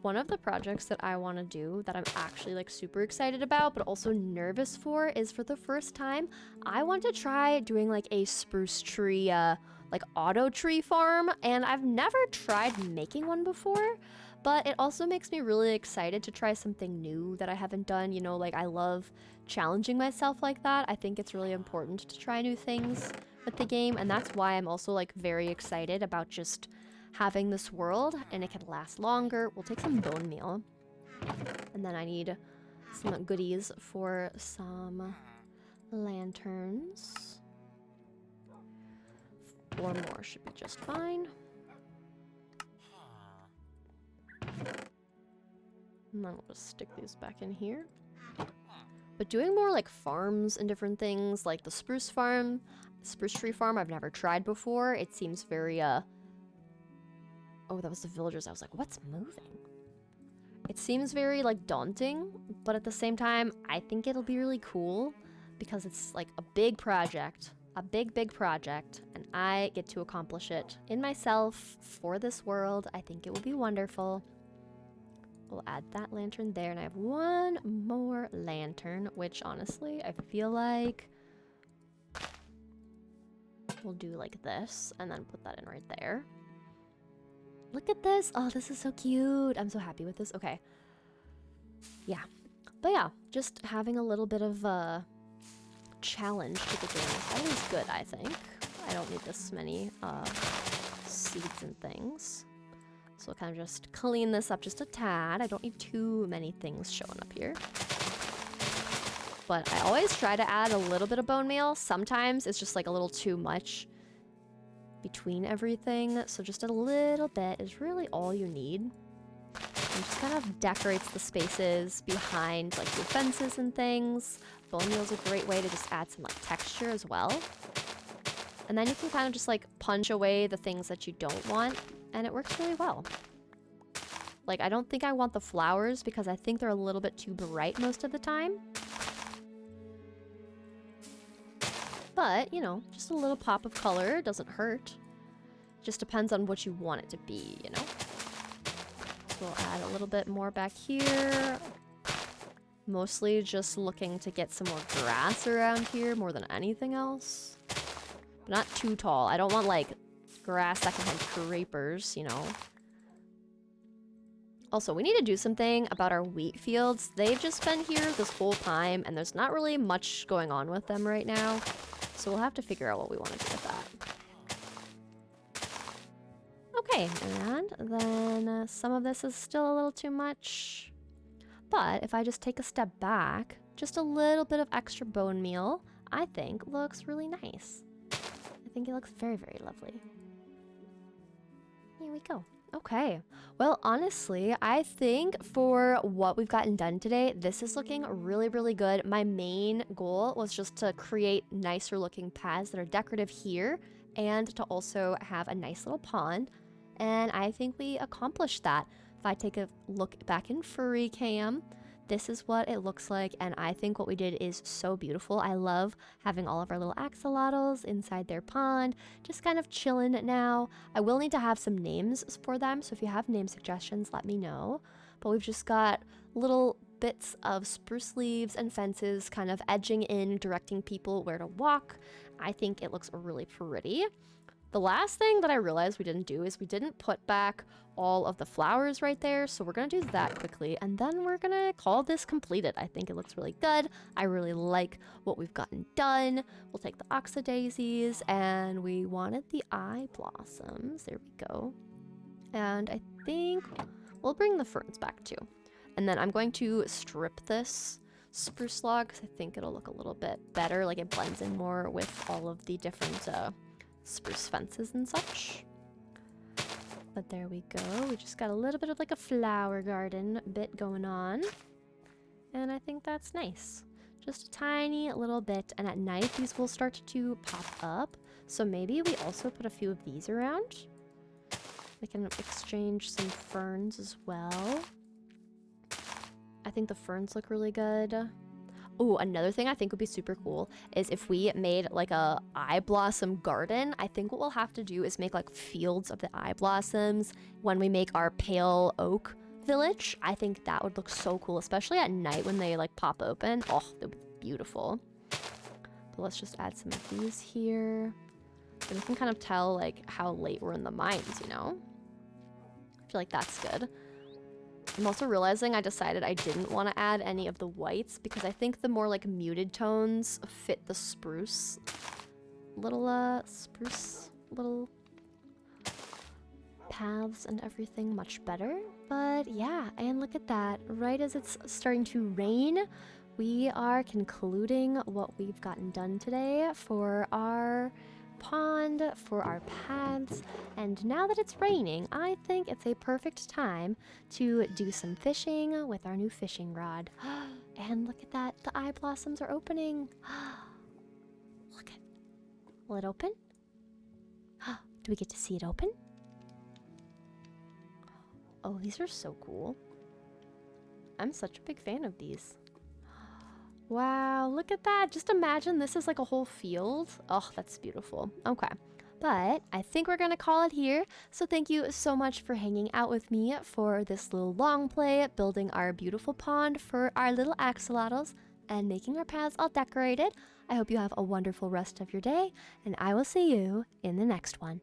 Speaker 1: One of the projects that I want to do that I'm actually like super excited about but also nervous for is, for the first time, I want to try doing like a spruce tree like auto tree farm, and I've never tried making one before, but it also makes me really excited to try something new that I haven't done. You know, like I love challenging myself like that. I think it's really important to try new things with the game, and that's why I'm also like very excited about just having this world, and it can last longer. We'll take some bone meal. And then I need some goodies for some lanterns. 4 more should be just fine. And then we'll just stick these back in here. But doing more like farms and different things, like the spruce farm, spruce tree farm, I've never tried before. It seems very, oh, that was the villagers. I was like, what's moving? It seems very like daunting, but at the same time, I think it'll be really cool because it's like a big project, a big project, and I get to accomplish it in myself for this world. I think it will be wonderful. We'll add that lantern there, and I have one more lantern, which honestly, I feel like we'll do like this and then put that in right there. Look at this. Oh, this is so cute. I'm so happy with this. Okay. Yeah. But yeah, just having a little bit of a challenge to the game is always good, I think. I don't need this many seeds and things. So we'll kind of just clean this up just a tad. I don't need too many things showing up here. But I always try to add a little bit of bone meal. Sometimes it's just like a little too much between everything, so just a little bit is really all you need. And just kind of decorates the spaces behind like your fences and things. Bone meal is a great way to just add some like texture as well. And then you can kind of just like punch away the things that you don't want, and it works really well. Like, I don't think I want the flowers because I think they're a little bit too bright most of the time. But, you know, just a little pop of color doesn't hurt. Just depends on what you want it to be, you know? So we'll add a little bit more back here. Mostly just looking to get some more grass around here more than anything else. But not too tall. I don't want, like, grass that can have creepers, you know? Also, we need to do something about our wheat fields. They've just been here this whole time, and there's not really much going on with them right now. So we'll have to figure out what we want to do with that. Okay, and then some of this is still a little too much. But if I just take a step back, just a little bit of extra bone meal, I think looks really nice. I think it looks very, very lovely. Here we go. Okay, well, honestly, I think for what we've gotten done today, this is looking really, really good. My main goal was just to create nicer looking paths that are decorative here and to also have a nice little pond. And I think we accomplished that. If I take a look back in freecam, this is what it looks like, and I think what we did is so beautiful. I love having all of our little axolotls inside their pond, just kind of chilling now. I will need to have some names for them, so if you have name suggestions, let me know. But we've just got little bits of spruce leaves and fences kind of edging in, directing people where to walk. I think it looks really pretty. The last thing that I realized we didn't do is we didn't put back all of the flowers right there, so we're gonna do that quickly, and then we're gonna call this completed. I think it looks really good. I really like what we've gotten done. We'll take the oxydaisies, and we wanted the eye blossoms. There we go. And I think we'll bring the ferns back too. And then I'm going to strip this spruce log because I think it'll look a little bit better, like it blends in more with all of the different spruce fences and such. But there we go. We just got a little bit of like a flower garden bit going on. And I think that's nice. Just a tiny little bit. And at night, these will start to pop up. So maybe we also put a few of these around. We can exchange some ferns as well. I think the ferns look really good. Oh, another thing I think would be super cool is if we made like a eye blossom garden. I think what we'll have to do is make like fields of the eye blossoms when we make our pale oak village. I think that would look so cool, especially at night when they like pop open. Oh, that would be beautiful. But let's just add some of these here. And we can kind of tell like how late we're in the mines, you know? I feel like that's good. I'm also realizing I decided I didn't want to add any of the whites because I think the more like muted tones fit the spruce little paths and everything much better. But yeah, and look at that. Right as it's starting to rain, we are concluding what we've gotten done today for our pond, for our paths, and now that it's raining, I think it's a perfect time to do some fishing with our new fishing rod. And look at that, the eye blossoms are opening. Look at, will it open? Do we get to see it open? Oh, these are so cool. I'm such a big fan of these. Wow, look at that. Just imagine this is like a whole field. Oh, that's beautiful. Okay. But I think we're gonna call it here. So thank you so much for hanging out with me for this little long play, building our beautiful pond for our little axolotls and making our paths all decorated. I hope you have a wonderful rest of your day, and I will see you in the next one.